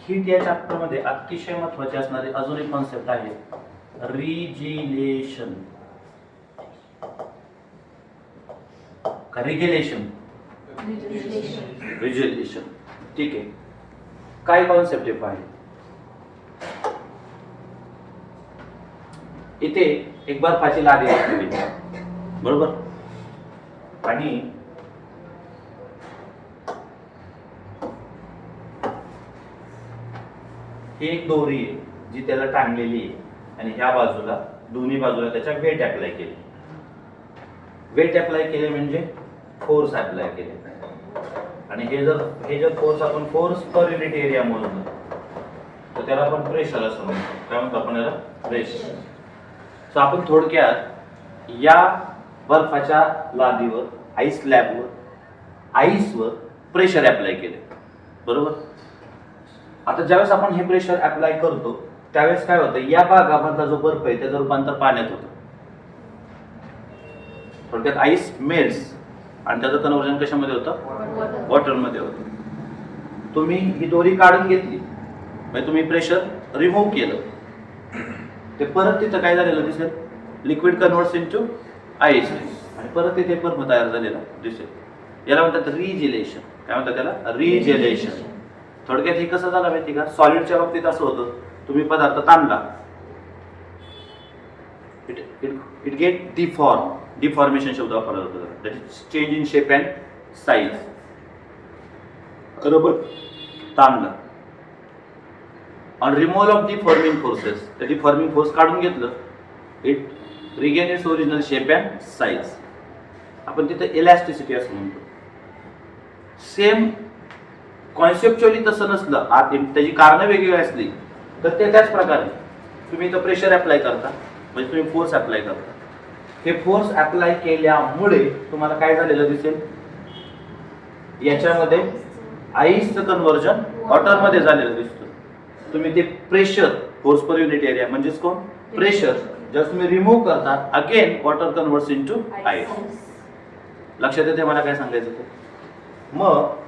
Heat या chapter मध्ये अतिशय महत्त्वाची असणारी अजून एक कॉन्सेप्ट आहे रिजिलेशन का रिगेलेशन रिजिलेशन. ठीक आहे, काय कॉन्सेप्ट आहे पाहिजे. इथे एक बर्फाची लादी असलेली बरोबर आणि ही एक दोरी आहे जी त्याला टांगलेली आहे आणि ह्या बाजूला दोन्ही बाजूला त्याच्या वेट अप्लाय केले. वेट अप्लाय केले म्हणजे फोर्स अप्लाय केले आणि हे जर फोर्स आपण फोर्स पर युनिट एरिया मोजलं तर त्याला आपण प्रेशर असं म्हणतो. काय म्हणतो आपण याला? प्रेशर. सो आपण थोडक्यात या बर्फाच्या लादीवर आईस स्लॅबवर आईसवर प्रेशर अप्लाय केले बरोबर. आता ज्यावेळेस आपण हे प्रेशर अप्लाय करतो त्यावेळेस काय होतं, या भागामधला जो बर्फ आहे त्याचं रूपांतर पाण्यात होतं. थोडक्यात आईस मेल्ट्स आणि त्याचं कन्व्हर्जन कशामध्ये होतं? वॉटरमध्ये होतं. तुम्ही ही दोरी काढून घेतली म्हणजे तुम्ही प्रेशर रिमूव्ह केलं ते परत तिथं काय झालेलं दिसेल, लिक्विड कन्व्हर्ट्स इनटू आईस आणि परत तिथे बर्फ तयार झालेला दिसेल. याला म्हणतात रिजिलेशन. काय म्हणतात त्याला? रिजिलेशन. थोडक्यात हे कसं झालं माहिती का, सॉलिडच्या बाबतीत असं होतं, तुम्ही पदार्थ ताणला इट गेट डिफॉर्मेशन शब्द वापरला जातो, that is change in shape and size. बरोबर, ताणलं. On removal of deforming forces, त्या डिफॉर्मिंग फोर्स काढून घेतलं, it regain its original shape and size. आपण तिथं इलॅस्टिसिटी असं म्हणतो. सेम कॉन्सेप्च्युअली तसं नसलं, त्याची कारणं वेगळी असली तर ते त्याच प्रकारे तुम्ही इथं प्रेशर अप्लाय करता म्हणजे तुम्ही फोर्स अप्लाय करता. हे फोर्स अप्लाय केल्यामुळे तुम्हाला काय झालेलं दिसेल, याच्यामध्ये आईसचं कन्व्हर्जन वॉटरमध्ये झालेलं दिसतं. तुम्ही ते pressure force per unit area म्हणजेच कोण प्रेशर जेव्हा तुम्ही रिमूव्ह करता अगेन वॉटर कन्व्हर्ट्स इनटू आईस. लक्षात येते मला काय सांगायचं ते. मग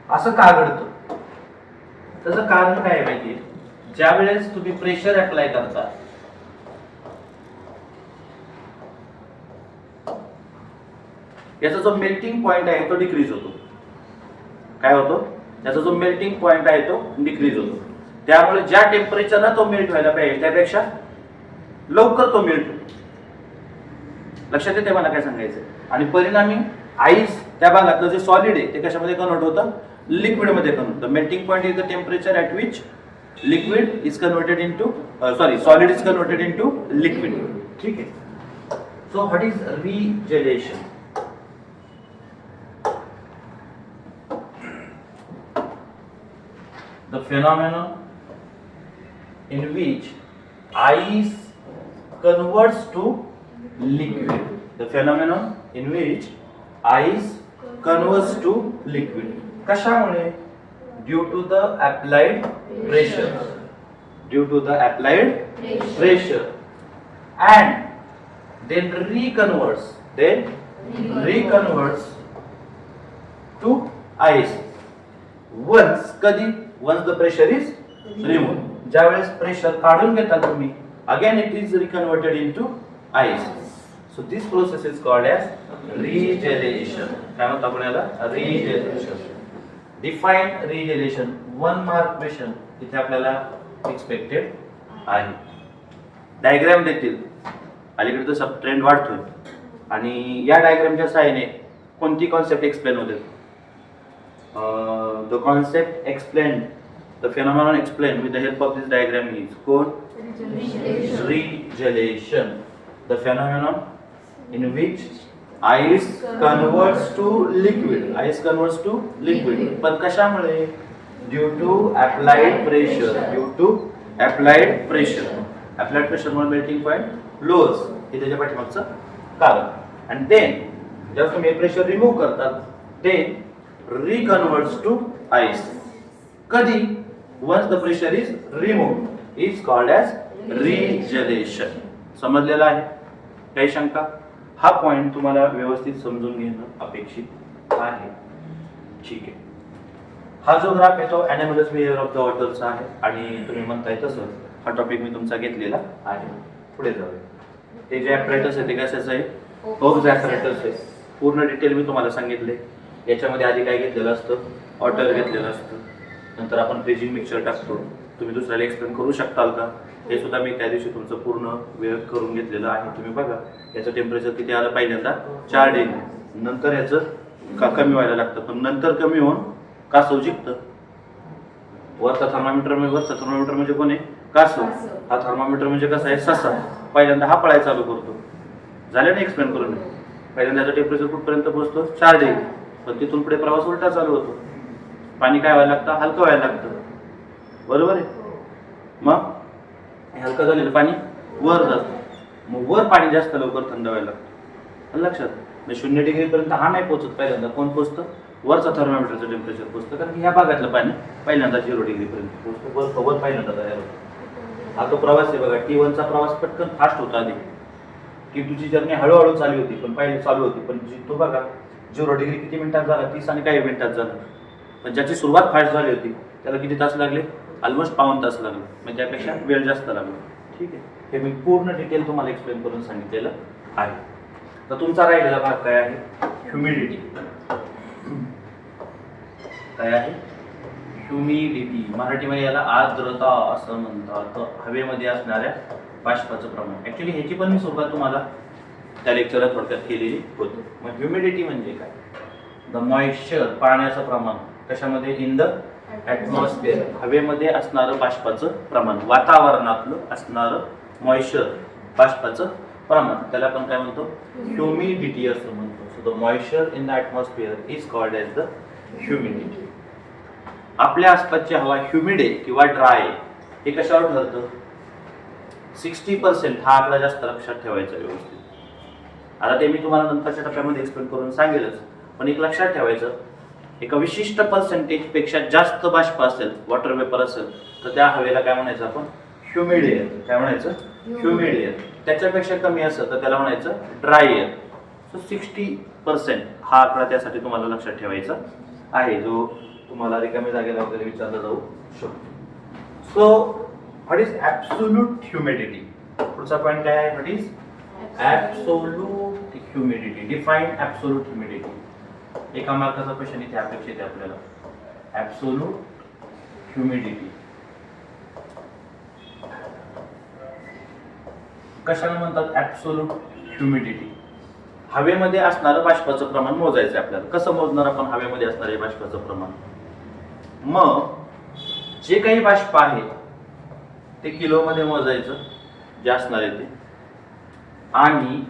असं का घडतं, त्याचं कारण काय आहे माहिती, ज्या वेळेस तुम्ही प्रेशर अप्लाय करता याचा जो मेल्टिंग पॉइंट आहे तो डिक्रीज होतो. काय होतो, त्याचा जो मेल्टिंग पॉइंट आहे तो डिक्रीज होतो. त्यामुळे ज्या टेम्परेचरला तो मेल्ट व्हायला पाहिजे त्यापेक्षा लवकर तो मेल्ट होतो. लक्षात येते मला काय सांगायचं. आणि परिणामी आईस त्या भागातलं जे सॉलिड आहे ते कशामध्ये कन्वर्ट होतं, लिक्विड मध्ये कन्वर्ट होतं. Melting point is the temperature at which liquid is converted into solid is converted into liquid. ठीक आहे. So what is regelation? The phenomenon in which ice converts to liquid. The phenomenon in which ice converts to liquid. कशामुळे? Due to the applied pressure. Due to the applied pressure. And then reconverts to ice. Once the pressure is removed. ज्यावेळेस pressure काढून घेता तुम्ही again it is reconverted into ice. So this process is called as regelation. काय म्हणतो आपण याला? Regelation. Define regelation. 1 mark question इथे आपल्याला एक्सपेक्टेड आहे. डायग्राम देतील, अलीकडे तसा ट्रेंड वाढतोय आणि या डायग्रामच्या सहाय्याने कोणती कॉन्सेप्ट एक्सप्लेन होते. The concept explained, the phenomenon explained with the help of this diagram is called regelation. The phenomenon in which ice converts to liquid. Ice converts to liquid. पण कशामुळे? Due to applied pressure. Due to applied pressure. Applied pressure मुळे melting point lowers. हे त्याच्या पाठीमागचं कारण. And then जेव्हा तुम्ही pressure remove करतात then reconverts to ice. कधी? Once the pressure is removed is called as regelation. समजलेला आहे? काही शंका? हा पॉइंट तुम्हाला व्यवस्थित समजून घेणं अपेक्षित आहे. ठीक आहे. हा जो ग्राफ आहे तो ॲनॅमलस बिहेवियर ऑफ द वॉटरचा आहे आणि तुम्ही म्हणताय तसं हा टॉपिक मी तुमचा घेतलेला आहे. पुढे जाऊया. हे जे ॲपरेटस आहे ते कशाचं आहे? होक्स ॲपरेटस आहे. पूर्ण डिटेल मी तुम्हाला सांगितले. याच्यामध्ये आधी काय घेतलेलं असतं? वॉटर घेतलेलं असतं. नंतर आपण फ्रीजिंग मिक्सचर टाकतो. तुम्ही दुसऱ्याला एक्सप्लेन करू शकताल का? हे सुद्धा मी त्या दिवशी तुमचं पूर्ण वेळ करून घेतलेलं आहे. तुम्ही बघा याचं टेम्परेचर किती आलं पहिल्यांदा 4 डिग्री. नंतर याचं कमी व्हायला लागतं पण नंतर कमी होऊन कासव जिंकतं. वरचा थर्मामीटर म्हणजे कोण आहे? कासव. हा थर्मामीटर म्हणजे कसा आहे? ससा. पहिल्यांदा हा पळायला चालू करतो. झाले ना एक्सप्लेन करून? पहिल्यांदा याचं टेम्परेचर कुठपर्यंत पोहोचतो? 4 डिग्री. पण तिथून पुढे प्रवास उलटा चालू होतो. पाणी काय व्हायला लागतं? हलकं व्हायला लागतं. बरोबर आहे? मग हलकं झालेलं पाणी वर जातं. मग वर पाणी जास्त लवकर थंड व्हायला लागतं. लक्षात? म्हणजे 0 डिग्रीपर्यंत हा नाही पोहोचत. पहिल्यांदा कोण पोहोचतं? वरचा थर्मामीटरचं टेम्परेचर पोहोचतं. कारण की ह्या भागातलं पाणी पहिल्यांदा 0 डिग्रीपर्यंत पोहोचतं. वर पहिल्यांदा तयार होतं. हा तो प्रवास आहे बघा. T1चा प्रवास पटकन फास्ट होता आधी. T2ची जर्नी हळूहळू चालू होती पण पहिले चालू होती. पण तो बघा 0 डिग्री किती मिनिटात झाला? 30 आणि काही मिनिटात झाला. पण ज्याची सुरुवात फास्ट झाली होती त्याला किती तास लागले? ऑलमोस्ट 5 तास लागले. म्हणजे त्यापेक्षा वेळ जास्त लागला. ठीक आहे. हे मी पूर्ण डिटेल तुम्हाला एक्सप्लेन करून सांगितलेलं आहे. तर तुमचा राहिलेला भाग काय आहे? ह्युमिडिटी. काय आहे? ह्युमिडिटी. मराठीमध्ये याला आर्द्रता असं म्हणतात. हवेमध्ये असणाऱ्या बाष्पाचं प्रमाण. ऍक्च्युली ह्याची पण मी सुरुवात तुम्हाला त्या लेक्चरात थोडक्यात केलेली होती. मग ह्युमिडिटी म्हणजे काय? द मॉइश्चर, पाण्याचं प्रमाण. कशामध्ये? In the atmosphere. हवेमध्ये असणारं बाष्पाचं प्रमाण. वातावरणातलं असणारं मॉइश्चर, बाष्पाचं प्रमाण. त्याला आपण काय म्हणतो? ह्युमिडिटी असं म्हणतो. So the moisture in the atmosphere is called as the humidity. आपल्या आसपासची हवा ह्युमिड आहे किंवा ड्राय आहे हे कशावर ठरतं? 60% हा आकडा जास्त लक्षात ठेवायचा व्यवस्थित. आता ते मी तुम्हाला नंतरच्या टप्प्यामध्ये एक्सप्लेन करून सांगेलच. पण एक लक्षात ठेवायचं, एका विशिष्ट पर्सेंटेज पेक्षा जास्त बाष्प असेल, वॉटर वेपर असेल, तर त्या हवेला काय म्हणायचं आपण? Humid air. काय म्हणायचं? Humid air. त्याच्यापेक्षा कमी असेल तर त्याला म्हणायचं ड्राय एअर. सो 60% हा आकडा त्यासाठी तुम्हाला लक्षात ठेवायचा आहे, जो तुम्हाला रिकामी जागेला वगैरे विचारला जाऊ शकतो. So what is absolute humidity? पुढचा पॉईंट काय आहे? What is absolute humidity? Define absolute humidity. एका मार्काचा क्वेश्चन इथे अपेक्षित आहे आपल्याला. ॲब्सोल्यूट ह्युमिडिटी कशाला म्हणतात? Absolute humidity. हवेमध्ये असणारं बाष्पाचं प्रमाण मोजायचं आपल्याला. कसं मोजणार आपण हवेमध्ये असणारे बाष्पाचं प्रमाण? मग जे काही बाष्प आहे ते किलोमध्ये मोजायचं, जे असणार आहे ते. आणि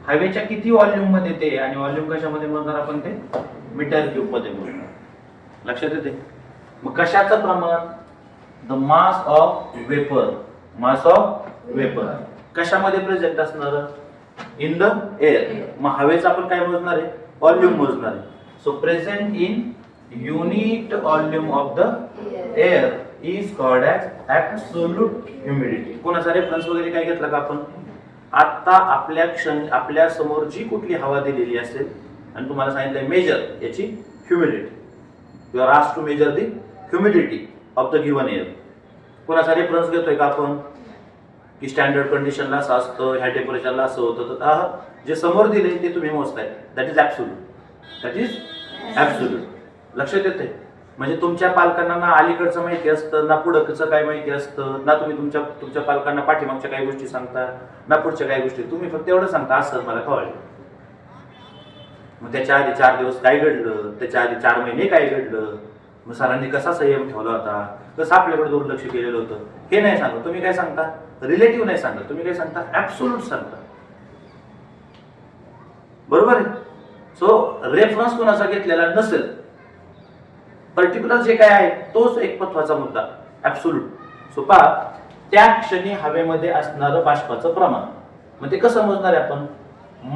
हवेच्या किती व्हॉल्यूम मध्ये ते, आणि व्हॉल्यूम कशामध्ये मोजणार आपण? ते मीटर क्यूब मध्ये मोजणार. लक्षात येते? मग कशाचं प्रमाण? The mass of vapour. Mass of vapour कशामध्ये प्रेझेंट असणार? In the air. मग हवेचं आपण काय मोजणार आहे? व्हॉल्यूम मोजणार आहे. So present in unit volume of the air is called as absolute humidity. कोणाचा रेफरन्स वगैरे काय घेतला का आपण? आता आपल्या समोर जी कुठली हवा दिलेली असेल आणि तुम्हाला सांगितलंय मेजर याची humidity. You are asked to measure the humidity of the given air. कोणाचा रेफरन्स घेतोय का आपण? की स्टँडर्ड कंडिशनला असं असतं, ह्या टेम्परेचरला असं होतं. तर जे समोर दिले ते तुम्ही मोजताय. That is absolute. That is absolute. लक्षात येते? म्हणजे तुमच्या पालकांना ना अलीकडचं माहिती असतं, ना पुढचं काय माहिती असतं, ना तुम्ही तुमच्या पालकांना पाठीमागच्या काही गोष्टी सांगता, ना पुढच्या काही गोष्टी. तुम्ही फक्त एवढं सांगता असं मला कळलं. मग त्याच्या आधी 4 दिवस काय घडलं, त्याच्या आधी 4 महिने काय घडलं, मग सरांनी कसा संयम ठेवला होता, कसं आपल्याकडे दुर्लक्ष केलेलं होतं, हे नाही सांगत. तुम्ही काय सांगता? रिलेटिव्ह नाही सांगत. तुम्ही काय सांगता? ॲब्सोल्यूट सांगता. बरोबर आहे? सो रेफरन्स कोणाचा घेतलेला नसेल, पर्टिक्युलर जे काय आहे तोच एक महत्वाचा मुद्दा, ॲब्सोल्यूट. सो पहा, त्या क्षणी हवेमध्ये असणारं बाष्पाचं प्रमाण. मग ते कसं मोजणार आहे आपण?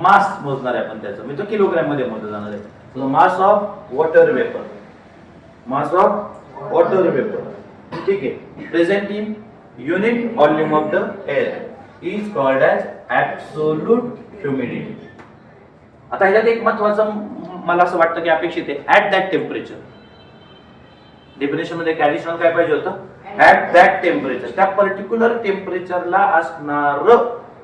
मास मोजणार आहे आपण त्याचं. म्हणजे तो किलोग्रॅम मध्ये मोजलं जाणार आहे. So mass of water vapour. Mass of water vapour. ठीक आहे. Present in unit volume of the air is called as absolute humidity. आता ह्याच्यात एक महत्वाचं मला असं वाटतं की अपेक्षित आहे, ॲट दॅट टेम्परेचर. डेफिनेशन मध्ये ऍडिशनल काय पाहिजे होतं? ऍट दॅट टेम्परेचर, त्या पर्टिक्युलर टेम्परेचरला असणार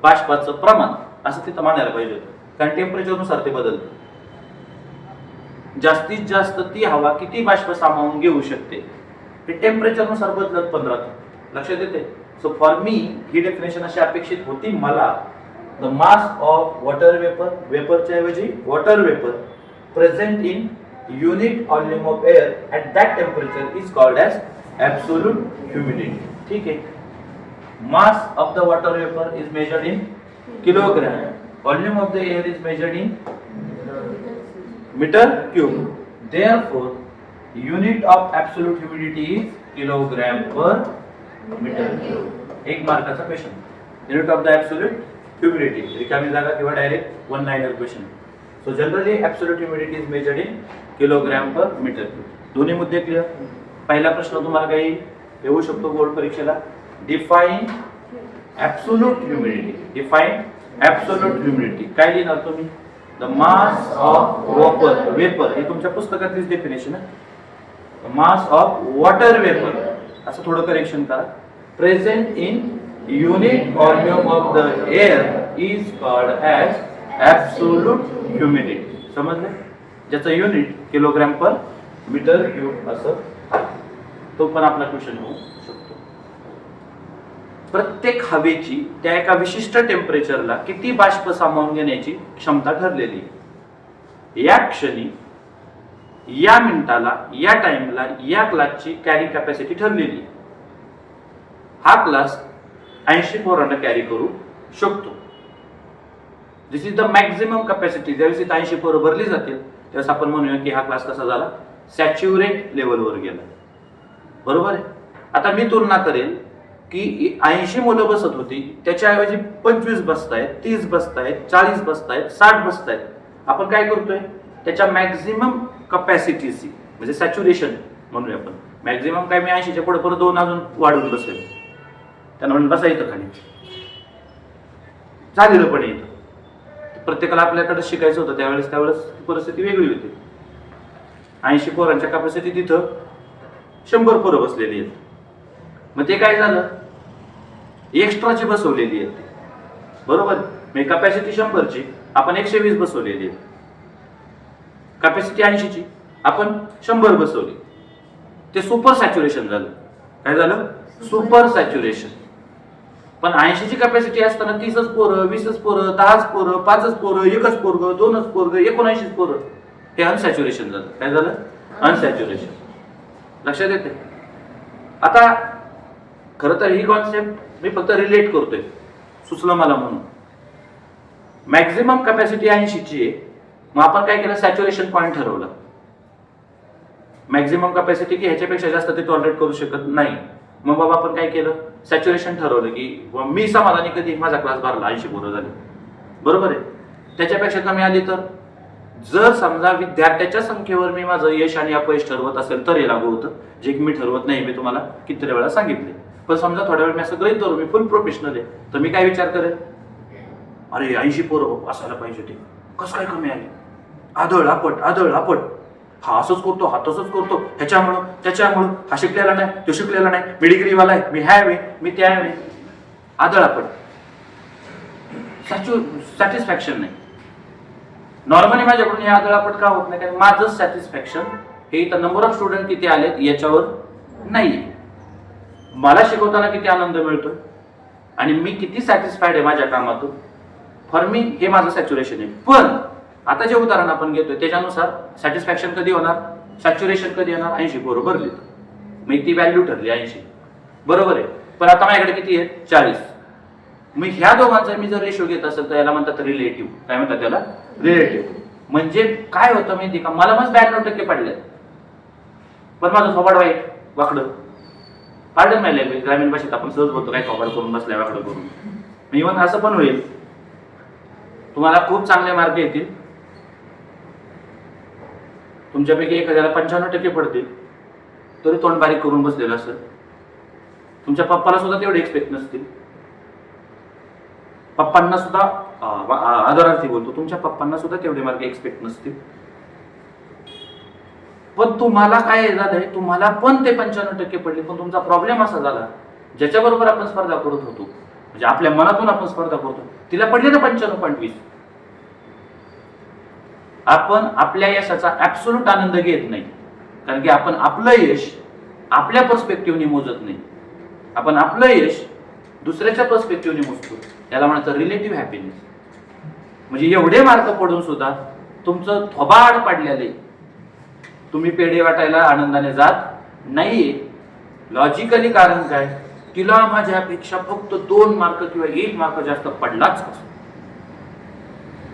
बाष्पाचं प्रमाण असं तिथं मानायला पाहिजे होतं, कारण टेम्परेचरनुसार ते बदलतं. जास्तीत जास्त ती हवा किती बाष्प सामावून घेऊ शकते हे टेम्परेचरनुसार बदलत 15. लक्षात येते? सो फॉर मी ही डेफिनेशन अशी अपेक्षित होती मला. The mass of water vapour, वेपरच्या ऐवजी water vapour present in unit volume of air at that temperature is called as absolute humidity. ठीक आहे. Mass of the water vapour is measured in kilogram, volume of the air is measured in meter cube. Therefore, unit of absolute humidity is kilogram per meter cube. एक मार्काचा question. Unit of the absolute humidity. रिकामी जागा किंवा direct one liner question. So generally absolute humidity is measured in kilogram per meter cube. दोन्ही मुद्दे clear. पहिला प्रश्न तुम्हाला काही येऊ शकतो बोर्ड परीक्षेला. Define absolute humidity. Define absolute humidity. काय लिहिणार तुम्ही? The mass of vapor हे तुमच्या पुस्तकातलीच डेफिनेशन आहे. मास ऑफ वॉटर वेपर असं थोडं करेक्शन करा. Present in unit volume of the air is called as absolute humidity. समजलं? ज्याचं युनिट किलोग्राम पर मीटर क्यूब असं आहे. तो पण आपला क्वेश्चन होऊ शकतो. प्रत्येक हवेची त्या एका विशिष्ट टेम्परेचरला किती बाष्प सामावून घेण्याची क्षमता ठरलेली आहे. या क्षणी, या मिनिटाला, या टाइमला या क्लासची कॅरी कॅपॅसिटी ठरलेली आहे. हा क्लास 80 पोरांना कॅरी करू शकतो. दिस इज द मॅक्झिमम कॅपॅसिटी. ज्यावेळेस 80 पोरं भरली जातील त्यावेळेस आपण म्हणूया की हा क्लास कसा झाला? सॅच्युरेट लेवलवर गेला. बरोबर आहे. आता मी तुलना करेल की 80 मुलं बसत होती, त्याच्याऐवजी 25 बसतायत, 30 बसतायत, 40 बसतायत, 60 बसतायत. आपण काय करतोय? त्याच्या मॅक्झिमम कपॅसिटीची म्हणजे सॅच्युरेशन म्हणूया आपण. मॅक्झिमम काय, मी 80च्या पुढे परत 2 अजून वाढवून बसेल, त्यांना म्हणून बसायचं खाली. झालेलं पण येतं. प्रत्येकाला आपल्याकडे शिकायचं होतं त्यावेळेस परिस्थिती वेगळी होती. 80 पोरांच्या कॅपॅसिटी तिथं 100 पोरं बसलेली आहेत. मग ते काय झालं? एक्स्ट्राची बसवलेली आहे. बरोबर. मी कॅपॅसिटी 100ची आपण 120 बसवलेली आहे. कॅपॅसिटी 80ची आपण 100 बसवली. ते सुपर सॅच्युरेशन झालं. काय झालं? Super saturation. पण 80ची कॅपॅसिटी असताना 30च पोरं, 20च पोरं, 10च पोरं, 5च पोरं, 1च पोरगं, 2च पोरगं, 79च पोरं, हे अनसॅच्युरेशन झालं. काय झालं? अनसॅच्युरेशन. लक्षात येते? आता खरं तर ही कॉन्सेप्ट मी फक्त रिलेट करतोय, सुचलं मला म्हणून. मॅक्झिमम कॅपॅसिटी 80ची आहे. मग आपण काय केलं? सॅच्युरेशन पॉईंट ठरवला. मॅक्झिमम कॅपॅसिटी की ह्याच्यापेक्षा जास्त ते टॉलरेट करू शकत नाही. मग बाबा आपण काय केलं? सॅच्युरेशन ठरवलं की मी समाधानी कधी माझा क्लास भरला 80 पोरं झाली. बरोबर आहे. त्याच्यापेक्षा कमी आली तर, जर समजा विद्यार्थ्याच्या संख्येवर मी माझं यश आणि अपयश ठरवत असेल तर हे लागू होतं, जे मी ठरवत नाही. मी तुम्हाला किती वेळा सांगितले. पण समजा थोड्या वेळ मी असं गृहीत धरू मी फुल प्रोफेशनल आहे, तर मी काय विचार करेन? अरे 80 पोरं असायला पाहिजे होते, कसं काय कमी आले? आदळ आपट, आदळ आपट. हा असंच करतो, हा तसंच करतो, ह्याच्यामुळं त्याच्यामुळं, हा शिकलेला नाही, तो शिकलेला नाही, मी डिग्रीवाला आहे, मी ह्यावे, मी त्यावे. आदळ आपट. सॅटिस्फॅक्शन नाही. नॉर्मली माझ्याकडून हे आदळ आपट का होत नाही? कारण माझं सॅटिस्फॅक्शन हे इथं नंबर ऑफ स्टुडंट किती आलेत याच्यावर नाहीये. मला शिकवताना किती आनंद मिळतोय आणि मी किती सॅटिस्फाईड आहे माझ्या कामातून, फॉर मी हे माझं सॅच्युरेशन आहे. पण आता जे उदाहरण आपण घेतोय त्याच्यानुसार सॅटिस्फॅक्शन कधी होणार? सॅच्युरेशन कधी येणार? 80 पोरं भरली. मग ती व्हॅल्यू ठरली 80. बरोबर आहे. पण आता माझ्याकडे किती आहे? 40. मग ह्या दोघांचा मी जर रेशो घेत असेल तर याला म्हणतात रिलेटिव्ह. काय म्हणतात त्याला? रिलेटिव्ह. म्हणजे काय होतं माहिती का? मला मग 92% पडले, पण माझं थोबाड वाईट, वाकडं. पार्डन माय लँग्वेज, ग्रामीण भाषेत आपण सहज बोलतो, काय थोबाड करून बसल्या, वाकडं करून. इव्हन असं पण होईल, तुम्हाला खूप चांगले मार्क येतील, तुमच्यापैकी एखाद्याला 95% पडतील, तरी तोंड बारीक करून बसलेलं असेल. तुमच्या पप्पाला सुद्धा तेवढे एक्सपेक्ट नसतील. पप्पांना सुद्धा आदरार्थी बोलतो, तुमच्या पप्पांना सुद्धा तेवढे मार्क एक्सपेक्ट नसतील. पण तुम्हाला काय झालंय, तुम्हाला पण ते 95% पडले, पण तुमचा प्रॉब्लेम असा झाला, ज्याच्याबरोबर आपण स्पर्धा करत होतो, म्हणजे आपल्या मनातून आपण स्पर्धा करतो, तिला पडले ना 95.20. आपण आपल्या यशाचा ऍब्सोल्यूट आनंद घेत नाही, कारण की आपण आपलं यश आपल्या पर्स्पेक्टिव्हने मोजत नाही, आपण आपलं यश दुसऱ्याच्या पर्स्पेक्टिव्हने मोजतो. याला म्हणायचं रिलेटिव्ह हॅपीनेस. म्हणजे एवढे मार्क पडून सुद्धा तुमचं थोबाड पडलेले, तुम्ही पेढे वाटायला आनंदाने जात नाहीये. लॉजिकली कारण काय, तिला माझ्यापेक्षा फक्त 2 मार्क किंवा 1 मार्क जास्त पडलाच कसं,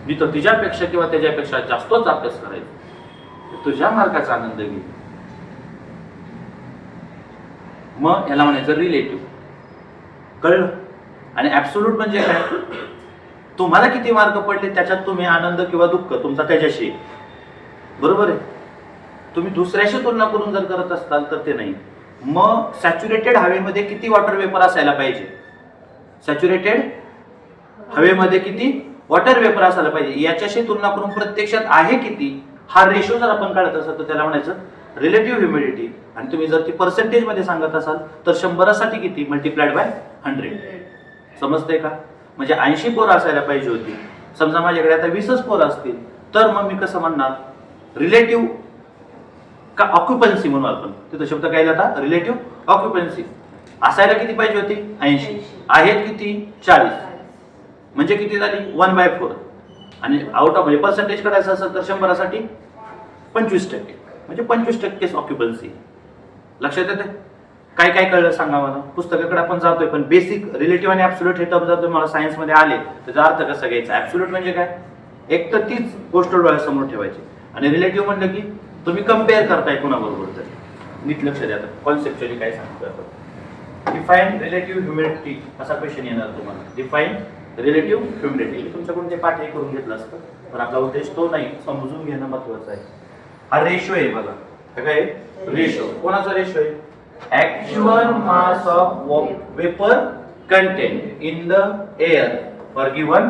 मी तर तिच्यापेक्षा किंवा त्याच्यापेक्षा जास्तच अभ्यास करायचा, तुझ्या मार्काचा आनंद घे. मग याला म्हणायचं रिलेटिव्ह. कळलं? आणि ऍब्सोल्यूट म्हणजे काय, तुम्हाला किती मार्क पडले त्याच्यात तुम्ही आनंद किंवा दुःख तुमचा त्याच्याशी, बरोबर आहे. तुम्ही दुसऱ्याशी तुलना करून जर करत असताल तर ते नाही. मग सॅच्युरेटेड हवेमध्ये किती वॉटर वेपर असायला पाहिजे, सॅच्युरेटेड हवेमध्ये किती वॉटर वेपर असायला पाहिजे याच्याशी तुलना करून प्रत्यक्षात आहे किती, हा रेशो जर आपण काढत असाल तर त्याला म्हणायचं रिलेटिव्ह ह्युमिडिटी. आणि तुम्ही जर ती पर्सेंटेज मध्ये सांगत असाल तर 100साठी किती मल्टिप्लाइड बाय 100. समजतंय का? म्हणजे 80 पोरं असायला पाहिजे होती, समजा माझ्याकडे आता 20च पोरं असतील, तर मग मी कसं म्हणणार, रिलेटिव्ह का ऑक्युपन्सी म्हणून आपण तिथं शब्द काय आता, रिलेटिव्ह ऑक्युपन्सी असायला किती पाहिजे होती, 80. आहेत किती 40, म्हणजे किती झाली 1/4. आणि आउट ऑफ म्हणजे पर्सेंटेज करायचं असेल तर 100साठी 25%, म्हणजे 25% ऑक्युपन्सी. लक्षात येते? काय काय कळलं सांगा मला. पुस्तकाकडे आपण जातोय पण बेसिक रिलेटिव्ह आणि ऍब्सोल्यूट हे टर्म जातोय, मला सायन्स मध्ये आले त्याचा अर्थ कसा घ्यायचा. ऍब्सोल्यूट म्हणजे काय, एक तर तीच गोष्ट डोळ्यासमोर ठेवायची, आणि रिलेटिव्ह म्हणलं की तुम्ही कम्पेअर करताय कुणाबरोबर. तर नीट लक्ष द्या, कॉन्सेप्च्युअली काय सांगतोय आपण. डिफाईन रिलेटिव्ह ह्युमिडिटी असा क्वेश्चन येणार तुम्हाला. Define relative humidity. तुमच्याकडून ते पाठ हे करून घेतलं असतं, पण आपला उद्देश तो नाही, समजून घेणं महत्वाचं आहे. हा रेशो आहे बघा, काय रेशो, कोणाचा रेशो आहे, actual mass of vapor content in the air for given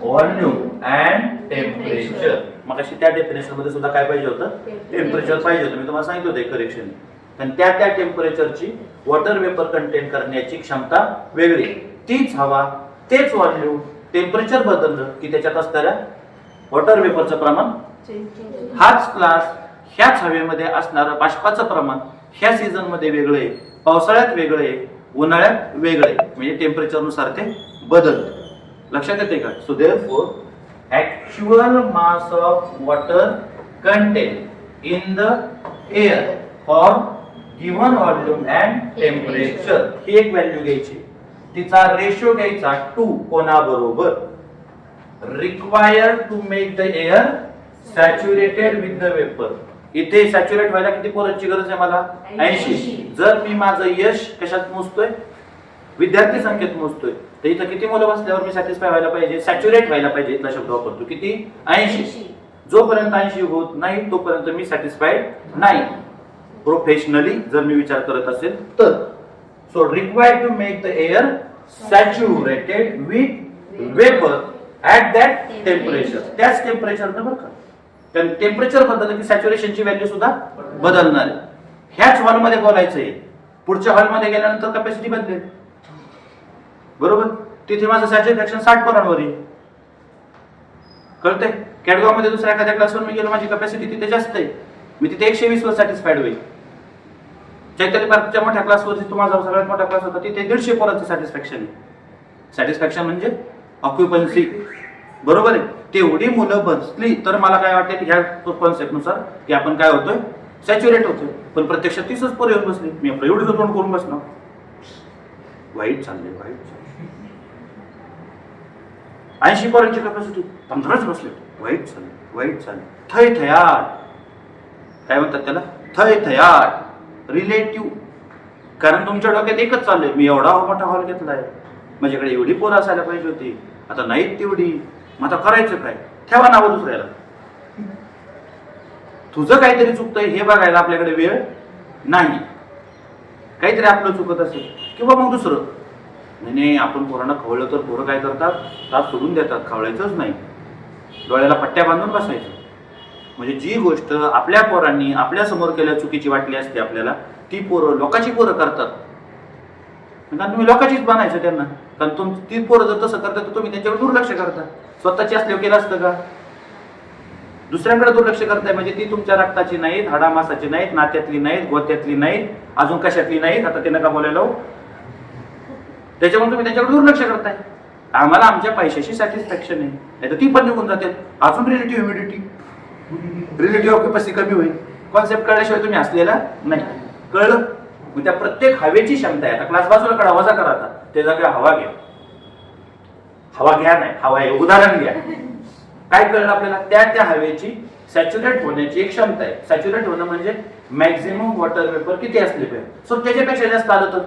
volume and temperature. मग अशी त्या डेफिनेशन मध्ये सुद्धा काय पाहिजे होतं, टेम्परेचर पाहिजे होतं. मी तुम्हाला सांगितलं होतं करेक्शन. पण त्या टेम्परेचरची वॉटर वेपर कंटेन करण्याची क्षमता वेगळी. तीच हवा, तेच व्हॉल्यूम, टेम्परेचर बदललं की त्याच्यात असणाऱ्या वॉटर वेपरचं प्रमाण, हाच क्लास ह्याच हवेमध्ये असणारं बाष्पाचं प्रमाण ह्या सीझन मध्ये वेगळं आहे, पावसाळ्यात वेगळं आहे, उन्हाळ्यात वेगळं आहे, म्हणजे टेम्परेचर नुसार ते बदलतं. लक्षात येते का? So therefore actual mass of water content in the air for given volume and temperature ही एक व्हॅल्यू घ्यायची, तिचा रेशो घ्यायचा 2 कोणाबरोबर, required to make the air saturated with the vapour. इथे सॅच्युरेट व्हायला किती पोरांची गरज आहे मला, 80. जर मी माझं यश कशात मोजतोय, विद्यार्थी संख्येत मोजतोय, तर इथं किती मुलं बसल्यावर मी सॅटिस्फाय व्हायला पाहिजे, सॅच्युरेट व्हायला पाहिजे, इथला शब्द वापरतो किती, 80. जोपर्यंत 80 होत नाही तोपर्यंत मी सॅटिस्फाईड नाही, प्रोफेशनली जर मी विचार करत असेल तर. So required to make the air saturated with vapour at that temperature. त्याच टेम्परेचरनं बरं का, कारण टेम्परेचर बदललं की सॅच्युरेशनची व्हॅल्यू सुद्धा बदलणार आहे. ह्याच हॉलमध्ये बोलायचंय, पुढच्या हॉलमध्ये गेल्यानंतर कॅपॅसिटी बदलेल, बरोबर. तिथे माझं सॅच्युरेशन 60 पोरांवर आहे, कळतंय. केडगाव मध्ये दुसऱ्या एखाद्या क्लासवर मी गेलो, माझी कॅपॅसिटी तिथे जास्त आहे, मी तिथे 120 वर सॅटिस्फाईड होईल. चैतन्य पार्कच्या मोठ्या क्लासवरती तुम्हाला सगळ्यात मोठा क्लास होता, तिथे 150 पोरांचं सॅटिस्फॅक्शन आहे. सॅटिस्फॅक्शन म्हणजे ऑक्युपन्सी, बरोबर आहे. तेवढी मुलं बसली तर मला काय वाटतं ह्या कॉन्सेप्ट नुसार की आपण काय होतोय, सॅच्युरेट होतोय. पण प्रत्यक्षात 30च पोरं येऊन बसली, मी आपलं एवढं तोंड करून बसणार, वाईट चाललंय, वाईट चाललंय. 80 पोरांची कॅपॅसिटी 15च बसले, वाईट चाललंय, वाईट चाललंय. थय थयाट, काय म्हणतात त्याला, थय थयाट रिलेटिव्ह. कारण तुमच्या डोक्यात एकच चाललंय, मी एवढा मोठा हॉल घेतलाय, माझ्याकडे एवढी पोरं असायला पाहिजे होती, आता नाहीत तेवढी, मग आता करायचं काय, ठेवा नावं दुसऱ्याला. तुझं काहीतरी चुकतंय हे बघायला आपल्याकडे वेळ नाही. काहीतरी आपलं चुकत असेल किंवा मग दुसरं नाही, आपण पोरांना खवळलं तर पोरं काय करतात, ताप सोडून देतात, खवळायचंच नाही, डोळ्याला पट्ट्या बांधून बसायचं. म्हणजे जी गोष्ट आपल्या पोरांनी आपल्या समोर केल्या चुकीची वाटली असते आपल्याला, ती पोरं लोकांची पोरं करतात. कारण तुम्ही लोकांचीच बनायचं त्यांना. कारण ती पोरं जर तसं करतात तर तुम्ही त्यांच्यावर दुर्लक्ष करता. स्वतःची असल्यावर केलं असतं का? दुसऱ्यांकडे दुर्लक्ष करताय म्हणजे ती तुमच्या रक्ताची नाहीत, हाडामासाची नाहीत, नात्यातली नाहीत, गोत्यातली नाहीत, अजून कशातली नाहीत. आता ते नका बोलायला हो. त्याच्यामुळे तुम्ही त्यांच्याकडे दुर्लक्ष करताय. आम्हाला आमच्या पैशाशी सॅटिस्फॅक्शन आहे, नाही तर ती पण निघून जाते. अजून रिलेटिव्ह ह्युमिडिटी, रिलेटिव्ह ऑक्युपन्सी कमी होईल. कॉन्सेप्ट कळल्याशिवाय तुम्ही असलेला नाही. कळलं? मग त्या प्रत्येक हवेची क्षमता आहे. आता क्लास बाजूला काढा, वजा करा. आता ते जागा हवा घ्या. हवा घ्या नाही, हवा आहे. उदाहरण घ्या. काय कळलं आपल्याला? त्या हवेची सॅच्युरेट होण्याची एक क्षमता आहे. सॅच्युरेट होणं म्हणजे मॅक्झिमम वॉटर वेपर किती असले पाहिजे. सो त्याच्यापेक्षा जास्त आलं तर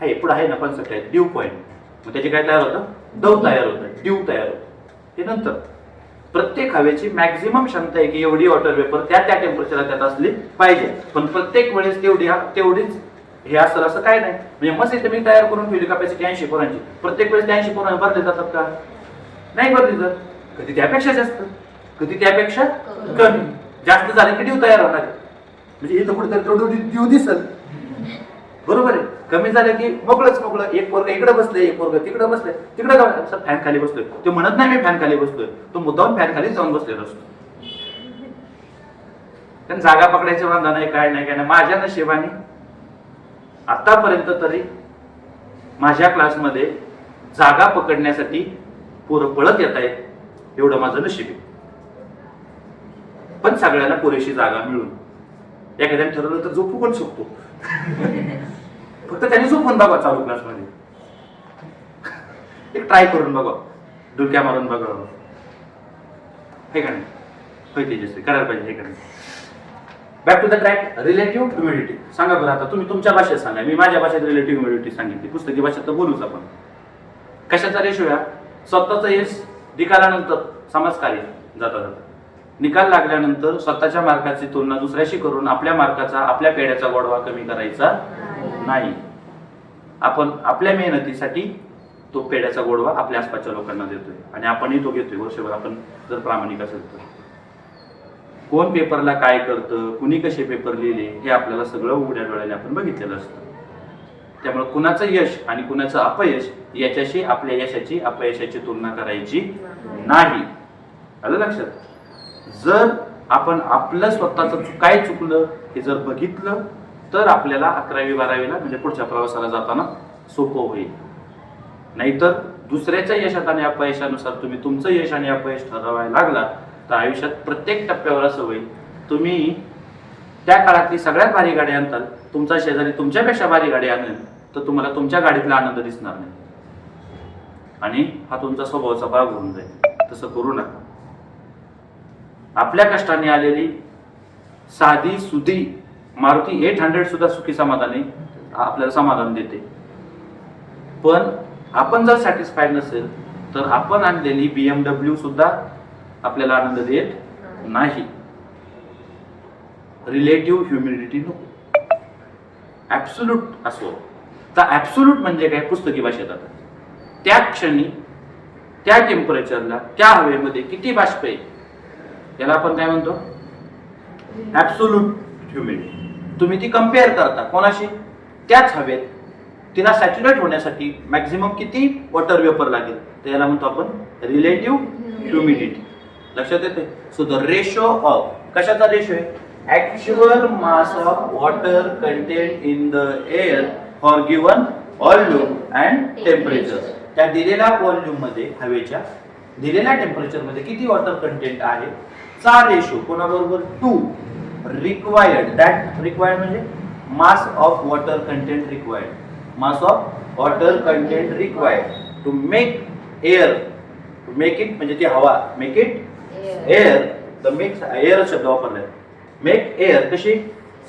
आहे, पुढे आहे ना कॉन्सेप्ट आहे ड्यू पॉईंट. मग त्याचे काय तयार होतं? दव तयार होतं, ड्यू तयार होतं. हे नंतर प्रत्येक हवेची मॅक्झिमम क्षमता आहे की एवढी वॉटर वेपर त्या टेम्परेचरला त्यात असली पाहिजे. पण प्रत्येक वेळेस तेवढीच हे असं काय नाही. म्हणजे मस्त इथे मी तयार करून ठेवली कॅपॅसिटी 80 पोरांची. प्रत्येक वेळेस 80 पोरांना भरले जातात का? नाही भरली जात. कधी त्यापेक्षा जास्त, कधी त्यापेक्षा कमी. जास्त झाले की ड्यू तयार होणार आहे. म्हणजे इथं कुठेतरी ड्यू दिसल, बरोबर आहे. कमी झालं की मोकळं. एक पोरगा इकडे बसले, एक पोरगा तिकडे बसले. तिकडे फॅन खाली बसतोय. तो म्हणत नाही मी फॅन खाली बसतोय, तो मुद्दाम फॅन खाली जाऊन बसलेला असतो. कारण जागा पकडायचं वांधा नाही, काय नाही. माझ्या नशिबाने आतापर्यंत तरी माझ्या क्लासमध्ये जागा पकडण्यासाठी पोरं पळत येत आहेत, एवढं माझं नशीब आहे. पण सगळ्यांना पुरेशी जागा मिळून एखाद्याने ठरवलं तर झोपू पण शकतो. फक्त त्यांनी झोपून बघा चालू क्लासमध्ये. एक ट्राय करून बघा, डुलक्या मारून बघा. हे का नाही? होय तेजस्वी, करायला पाहिजे. हे का नाही? Back to the track. Relative humidity सांगा बरं. आता तुम्ही तुमच्या भाषेत सांगा. मी माझ्या भाषेत रिलेटिव्ह ह्युमिडिटी सांगितली. पुस्तकी भाषेत तर बोलूच आपण. कशाचा रेशो या? स्वतःचा यश निकालानंतर समाजकार्य जाता. निकाल लागल्यानंतर स्वतःच्या मार्काची तुलना दुसऱ्याशी करून आपल्या मार्काचा, आपल्या पेढ्याचा गोडवा कमी करायचा नाही. आपण आपल्या मेहनतीसाठी तो पेढ्याचा गोडवा आपल्या आसपासच्या लोकांना देतोय आणि आपणही तो घेतोय वर्षभर. आपण जर प्रामाणिक असेल तर कोण पेपरला काय करतं, कुणी कसे पेपर लिहिले, हे आपल्याला सगळं उघड्या डोळ्याने आपण बघितलेलं असतं. त्यामुळे कुणाचं यश आणि कुणाचं अपयश याच्याशी आपल्या यशाची अपयशाची तुलना करायची नाही. आलं लक्षात? जर आपण आपलं स्वतःचं काय चुकलं हे जर बघितलं तर आपल्याला 11वी 12वीला म्हणजे पुढच्या प्रवासाला जाताना सोपं होईल. नाहीतर दुसऱ्याच्या यशात आणि अपयशानुसार तुम्ही तुमचं यश आणि अपयश ठरवायला लागला तर आयुष्यात प्रत्येक टप्प्यावर असं होईल. तुम्ही त्या काळातली सगळ्यात भारी गाडी आणताल, तुमचा शेजारी तुमच्यापेक्षा भारी गाडी आणेल तर तुम्हाला तुमच्या गाडीतला आनंद दिसणार नाही आणि हा तुमचा स्वभावाचा भाग होऊन जाईल. तसं करू नका. आपल्या कष्टाने आलेली साधी सुधी मारुती 800 सुद्धा सुखी समाधानी आपल्याला समाधान देते. पण आपण जर सॅटिस्फाईड नसेल तर आपण आणलेली BMW सुद्धा आपल्याला आनंद देत नाही. रिलेटिव्ह ह्युमिडिटी नको, ऍब्सोल्यूट असो. तर ऍब्सोल्यूट म्हणजे काय पुस्तकी भाषेत? आता त्या क्षणी त्या टेम्परेचरला त्या हवेमध्ये किती बाष्प आहे याला आपण काय म्हणतो? Absolute humidity. तुम्ही ती कम्पेअर करता कोणाशी? त्याच हवेत तिला सॅच्युरेट होण्यासाठी मॅक्झिमम किती वॉटर वेपर लागेल तर याला म्हणतो आपण रिलेटिव्ह ह्युमिडिटी. लक्षात येते? सो द रेशो ऑफ, कशाचा रेशो आहे? Actual mass of water content in the air for given volume and temperature. त्या दिलेल्या व्हॉल्यूम मध्ये, हवेच्या दिलेल्या टेम्परेचर मध्ये किती वॉटर कंटेंट आहे चा रेशो कोणाबरोबर? 2 रिक्वायर्ड. दॅट रिक्वायर्ड म्हणजे mass of water content required. Mass of water content required to make air, to make it म्हणजे ती हवा, make it air. The make air शब्द वापरलाय. मेक एअर कशी?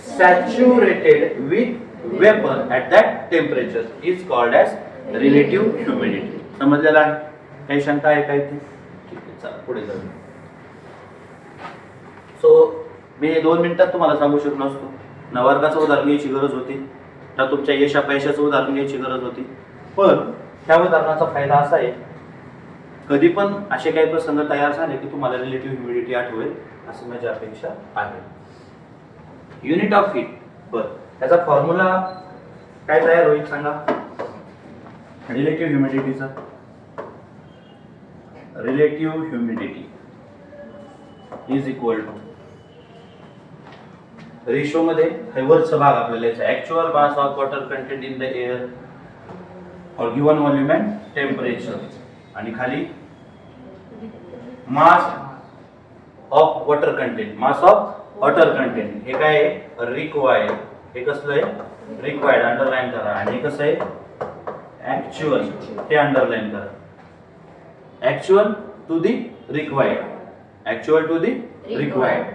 Saturated with vapour at that temperature is called as relative humidity. समजलेलं आहे? काही शंका आहे काय ते? ठीक आहे, चला पुढे जाऊ. सो मी 2 मिनिटात तुम्हाला सांगू शकलो नसतो. ना वर्गाचं उदाहरण घ्यायची गरज होती, ना तुमच्या यश अपयशाचं उदाहरण घ्यायची गरज होती. पण ह्या उदाहरणाचा फायदा असा आहे कधी पण असे काही प्रसंग तयार झाले की तुम्हाला रिलेटिव्ह ह्युमिडिटी आठवेल असं माझी अपेक्षा आहे. युनिट ऑफ हीट, बर त्याचा फॉर्म्युला काय तयार होईल सांगा. रिलेटिव्ह ह्युमिडिटीचा, relative humidity is equal to ratio मध्ये वरचा भाग आपल्याला याचा actual mass of water content in the air और गिवन व्हॉल्यूम अँड टेम्परेचर, आणि खाली mass of water content, mass of water content हे काय आहे रिक्वायर्ड, हे कसलं आहे रिक्वायर्ड अंडरलाईन करा, आणि हे कसं आहे ऍक्च्युअल, हे अंडरलाईन करा. Actual to the required, actual to the required.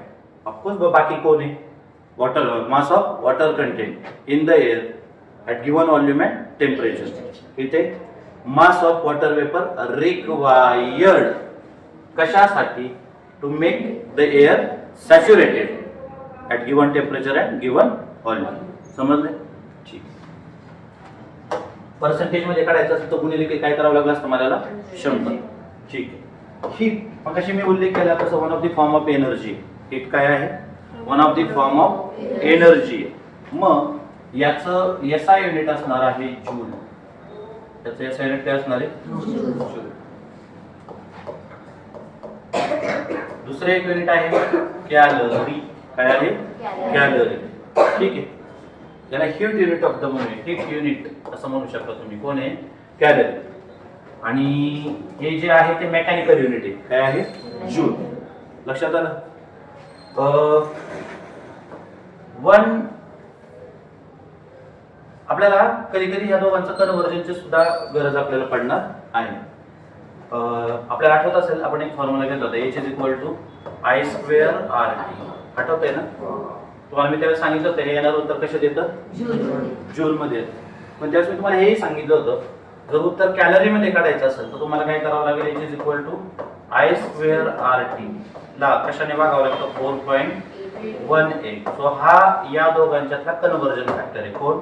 Of course बाकी कोण आहे water mass of water content in the air at given volume and temperature. इथे mass of water vapour required कशासाठी to make the air saturated at given temperature and given volume. समजले? ठीक. Percentage मध्ये काढायचं असेल तर गुणिले काय करावं लागलं असतं मला 100. ठीक आहे. हीट मग कशी मी उल्लेख केला तसं one of the form of energy. Heat काय आहे one of the form of energy. मग याचं एसआय युनिट असणार आहे जूल. त्याचं एसआय युनिट काय असणार आहे जूल. दुसरं एक युनिट आहे कॅलरी. काय आहे कॅलरी. ठीक आहे. त्याला हीट युनिट ऑफ द म्हणून हीट युनिट असं म्हणू शकता तुम्ही. कोण आहे कॅलरी. आणि हे जे आहे ते मेकॅनिकल युनिट आहे. काय आहे जूल. लक्षात आलं. वन आपल्याला कधी कधी ह्या दोघांचं कन्व्हर्जनची सुद्धा गरज आपल्याला पडणार आहे. आपल्याला आठवत असेल आपण एक फॉर्म्युला घेतला होता H is equal to I square RT. आठवतंय ना तुम्हाला. मी त्यावेळेस सांगितलं होतं हे येणार उत्तर कशात येतं जूल मध्ये. पण त्यावेळेस मी तुम्हाला हेही सांगितलं होतं जर उत्तर कॅलरी मध्ये काढायचं असेल तर तुम्हाला काय करावं लागेल H is equal to I square RT ला कशाने भागावं लागतं 4.18. सो हा या दोघांच्यातला कन्व्हर्जन फॅक्टर आहे. कोण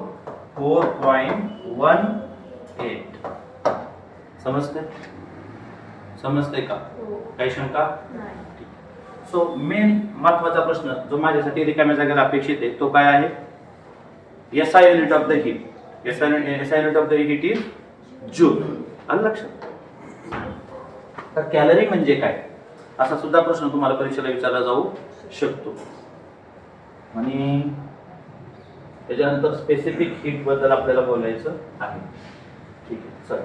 4.18. समजते का काही शंका. सो मेन महत्वाचा प्रश्न जो माझ्यासाठी रिकाम्या जागेला अपेक्षित आहे तो काय आहे SI unit of the heat. SI unit of the heat is joule. आलं लक्षात. तर कॅलरी म्हणजे काय असा सुद्धा प्रश्न तुम्हाला परीक्षेला विचारला जाऊ शकतो. आणि त्याच्यानंतर स्पेसिफिक हीट बद्दल आपल्याला बोलायचं आहे. ठीक आहे. चल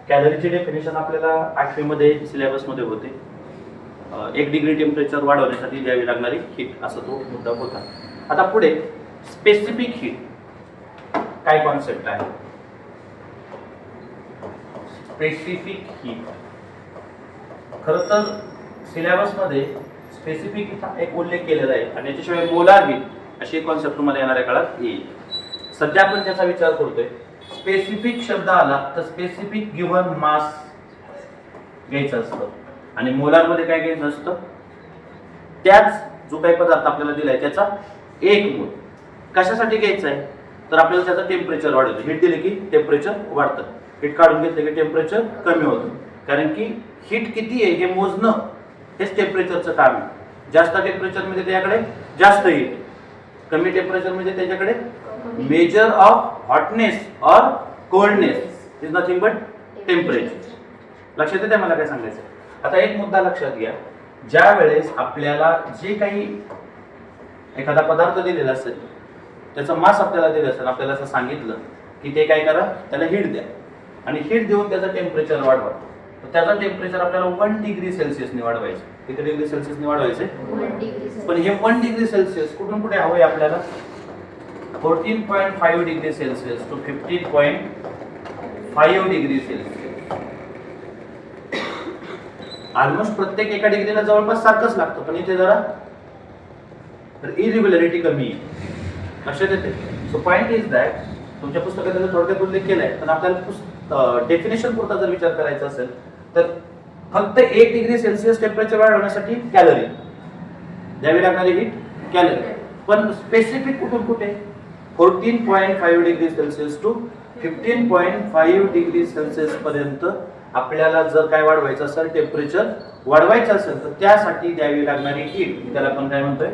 कॅलरीची डेफिनेशन आपल्याला 8वी मध्ये सिलेबस मध्ये होते. 1 डिग्री टेम्परेचर वाढवण्यासाठी द्यावी लागणारी हीट असा तो मुद्दा होता. आता पुढे स्पेसिफिक हीट काय कॉन्सेप्ट आहे. स्पेसिफिक हीट खरं तर सिलेबस मध्ये स्पेसिफिक एक उल्लेख केलेला आहे आणि याच्याशिवाय मोलार हीट अशी एक कॉन्सेप्ट तुम्हाला येणाऱ्या काळात येईल. सध्या आपण त्याचा विचार करतोय. स्पेसिफिक शब्द आला तर स्पेसिफिक गिव्हन मास घ्यायचं असतं आणि मोलार मध्ये काय घ्यायचं असतं त्याच जो काही पदार्थ आपल्याला दिलाय त्याचा 1 मोल. कशासाठी घ्यायचं आहे तर आपल्याला त्याचं टेम्परेचर वाढवतं. हीट दिले की टेम्परेचर वाढतं. हीट काढून घेतलं की टेम्परेचर कमी होतं. कारण की हीट किती आहे हे मोजणं हेच टेम्परेचरचं काम आहे. जास्त टेम्परेचर मध्ये त्याच्याकडे जास्त हीट, कमी टेम्परेचर मध्ये त्याच्याकडे मेजर ऑफ हॉटनेस और coldness is nothing but temperature. लक्षात येते मला काय सांगायचं. आता एक मुद्दा लक्षात घ्या. ज्या वेळेस आपल्याला जे काही एखादा पदार्थ दिलेला असेल त्याचं मास आपल्याला दिलं असेल आपल्याला असं सांगितलं की ते काय करा त्याला हीट द्या आणि हीट देऊन त्याचं टेम्परेचर वाढवा. तर त्याचं टेम्परेचर आपल्याला 1 डिग्री सेल्सिअसने वाढवायचं. किती डिग्री सेल्सिअसने वाढवायचे 1 डिग्री. पण हे 1 डिग्री सेल्सिअस कुठून कुठे हवंय आपल्याला 14.5 degree Celsius to 15.5 degree Celsius. Almost प्रत्येक एका डिग्रीला जवळपास सारखंच लागतं पण इथे जरा इरेग्युलरिटी कमी आहे. लक्षात येते. सो पॉइंट इज दॅट तुमच्या पुस्तकात त्याचा थोडक्यात उल्लेख केलाय पण आपल्याला डेफिनेशन पुरता जर विचार करायचा असेल तर फक्त 1 डिग्री सेल्सिअस टेम्परेचर वाढवण्यासाठी कॅलरी द्यावी लागणारी हीट कॅलरी. पण स्पेसिफिक कुठून कुठे 14.5 degree Celsius to 15.5 degree Celsius पर्यंत आपल्याला जर काय वाढवायचं असेल, टेम्परेचर वाढवायचं असेल, तर त्यासाठी द्यावी लागणारी हीट, त्याला आपण काय म्हणतोय,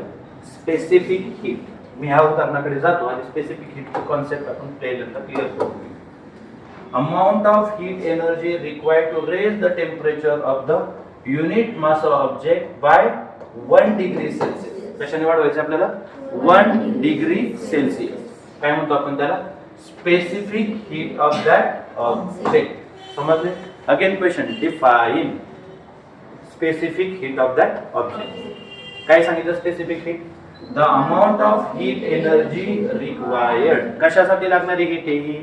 स्पेसिफिक हीट. मी ह्या उदाहरणाकडे जातो आणि स्पेसिफिक हीटची कॉन्सेप्ट आपण पहिल्यांदा क्लिअर करू. Amount of heat energy required to raise the temperature of the unit mass of object by 1 degree Celsius. कशाने वाढवायचं आपल्याला? 1 डिग्री सेल्सिअस. काय म्हणतो आपण त्याला? Specific heat of that object. समजले? Again question, define specific heat of that object. काय सांगितलं specific heat? The amount of heat energy required. कशासाठी लागणारी हीट ही?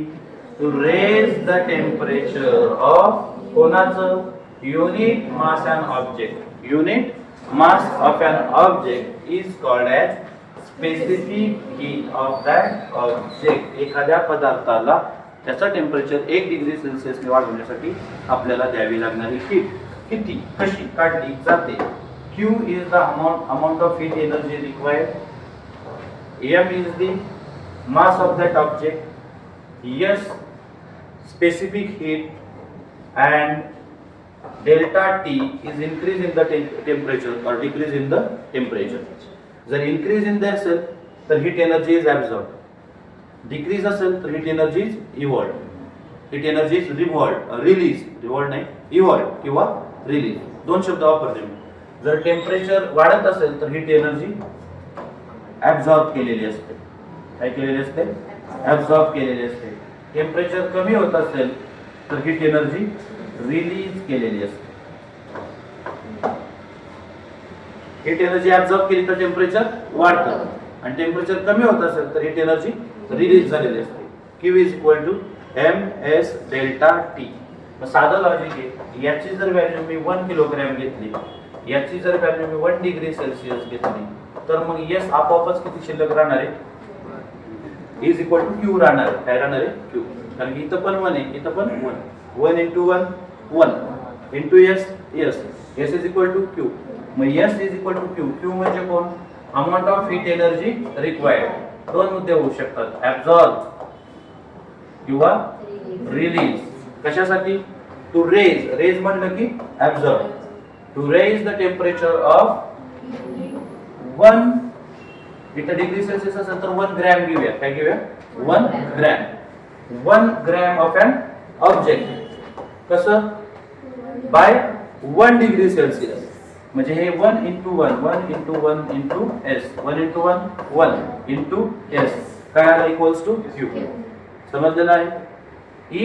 To raise the temperature of कोणाचं? Unit mass and object. Unit mass of an object is called as specific heat of that object. एखाद्या पदार्थाला त्याचं temperature 1 degree सेल्सिअसने वाढवण्यासाठी आपल्याला द्यावी लागणारी हीट किती, कशी काढली जाते? Q is the amount of heat energy required. M is the mass of that object. S specific heat, and delta T is increase in the temperature or decrease in the temperature. जर increase in the असेल तर heat energy is absorbed. Decrease असेल तर heat energy is evolved. Heat energy is release नाही, evolved किंवा release. दोन शब्द वापरले मी. जर टेम्परेचर वाढत असेल तर हीट एनर्जी ऍब्झॉर्ब केलेली असते. काय केलेली असते? ऍब्झॉर्ब केलेली असते. टेम्परेचर कमी होत असेल तर हीट एनर्जी रिलीज केलेली असते. हीट एनर्जी ऍब्झॉर्ब केली तर टेम्परेचर वाढतं आणि टेम्परेचर कमी होत असेल तर हीट एनर्जी रिलीज झालेली असते. Q is equal to ms delta T. साधं लॉजिक आहे. याची जर व्हॅल्यू मी 1 किलोग्रॅम घेतली, याची जर व्हॅल्यू मी 1 डिग्री सेल्सिअस घेतली, तर मग S आपोआपच किती शिल्लक राहणार आहे? इज इक्वल टू Q राहणार आहे. काय राहणार आहे? Q. कारण की इथं पण 1 आहे, इथं पण 1. 1 into 1 1 into S S is equal to Q. मग S is equal to Q. Q म्हणजे कोण? Amount of heat energy required. दोन मुद्दे होऊ शकतात, ऍब्झॉर्ब किंवा रिलीज. कशासाठी? टू रेज म्हणलं की absorb. To raise the temperature of 1 इथं डिग्री सेल्सिअस असेल तर 1 ग्रॅम घेऊया. काय घेऊया? 1 gram. 1 gram of an object. कसं? By 1 degree Celsius. म्हणजे हे 1 into 1 1 into 1 into S 1 into 1 1 into S काय आलं? Equals to Q. समजलेलं आहे?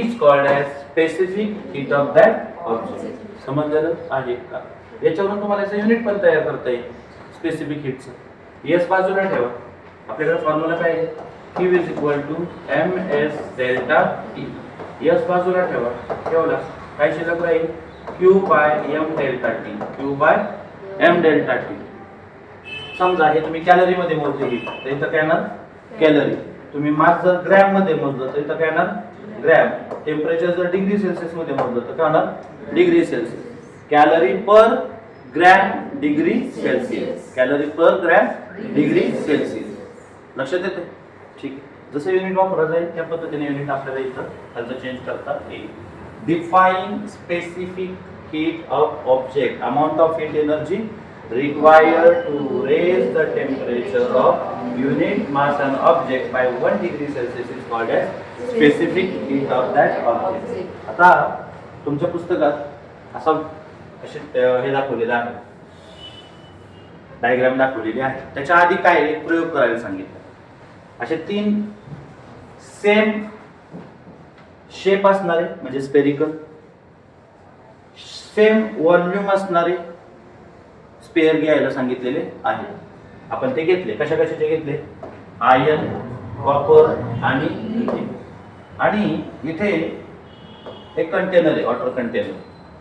Is called as specific heat of that object. समजलेलं आहे का? याच्यावरून तुम्हाला याचं युनिट पण तयार करता येईल स्पेसिफिक हीटचं. S बाजूला ठेवा. आपल्याकडे फॉर्म्युला काय आहे? Q is equal to ms delta T. S बाजूला ठेवा. ठेवला काय शिल्लक राहील? Q by m delta T. Q by m delta T. समजा हे तुम्ही कॅलरी मध्ये मोजले हीट, तर इथं काय येणार? कॅलरी. तुम्ही मास जर ग्रॅम मध्ये मोजलं तर इथं काय येणार? ग्रॅम. टेम्परेचर जर डिग्री सेल्सिअस मध्ये मोजलं तर काय होणार? Degree Celsius. Calorie per gram degree Celsius. Calorie per gram degree Celsius. लक्षात येते? ठीक आहे. जसं युनिट वापरलं जाईल त्या पद्धतीने युनिट आपल्याला इथं त्याचं चेंज करता येईल. Define specific heat of object. Amount of heat energy required to raise the temperature of unit mass and object by 1 degree Celsius is called as specific heat of that object. आता तुमच्या पुस्तकात असं हे दाखवलेलं आहे, diagram दाखवलेली आहे. त्याच्या आधी काय एक प्रयोग करायला सांगितलं. असे 3 सेम शेप असणारे म्हणजे स्पेरिकल, सेम व्हॉल्यूम असणारे स्पेअर घ्यायला सांगितलेले आहे. आपण ते घेतले. कशा कशाचे घेतले? आयर्न, कॉपर आणि निकेल. आणि इथे एक कंटेनर आहे, वॉटर कंटेनर.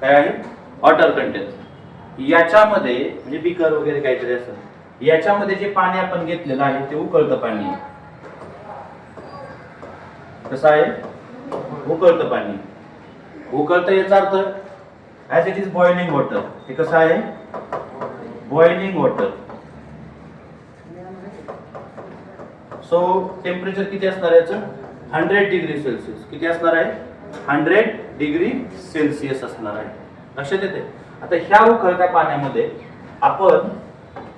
काय आहे? Water container. याच्यामध्ये म्हणजे बिकर वगैरे काहीतरी असं, याच्यामध्ये जे पाणी आपण घेतलेलं आहे ते उकळतं पाणी आहे. कसं आहे? उकळतं पाणी. उकळतं याचा अर्थ as it is boiling water. हे कसं आहे? Boiling water. सो टेम्परेचर किती असणार याचं? 100 डिग्री सेल्सिअस. किती असणार आहे? 100 डिग्री सेल्सिअस असणार आहे. लक्षात येते. आता ह्या उकळत्या पाण्यामध्ये आपण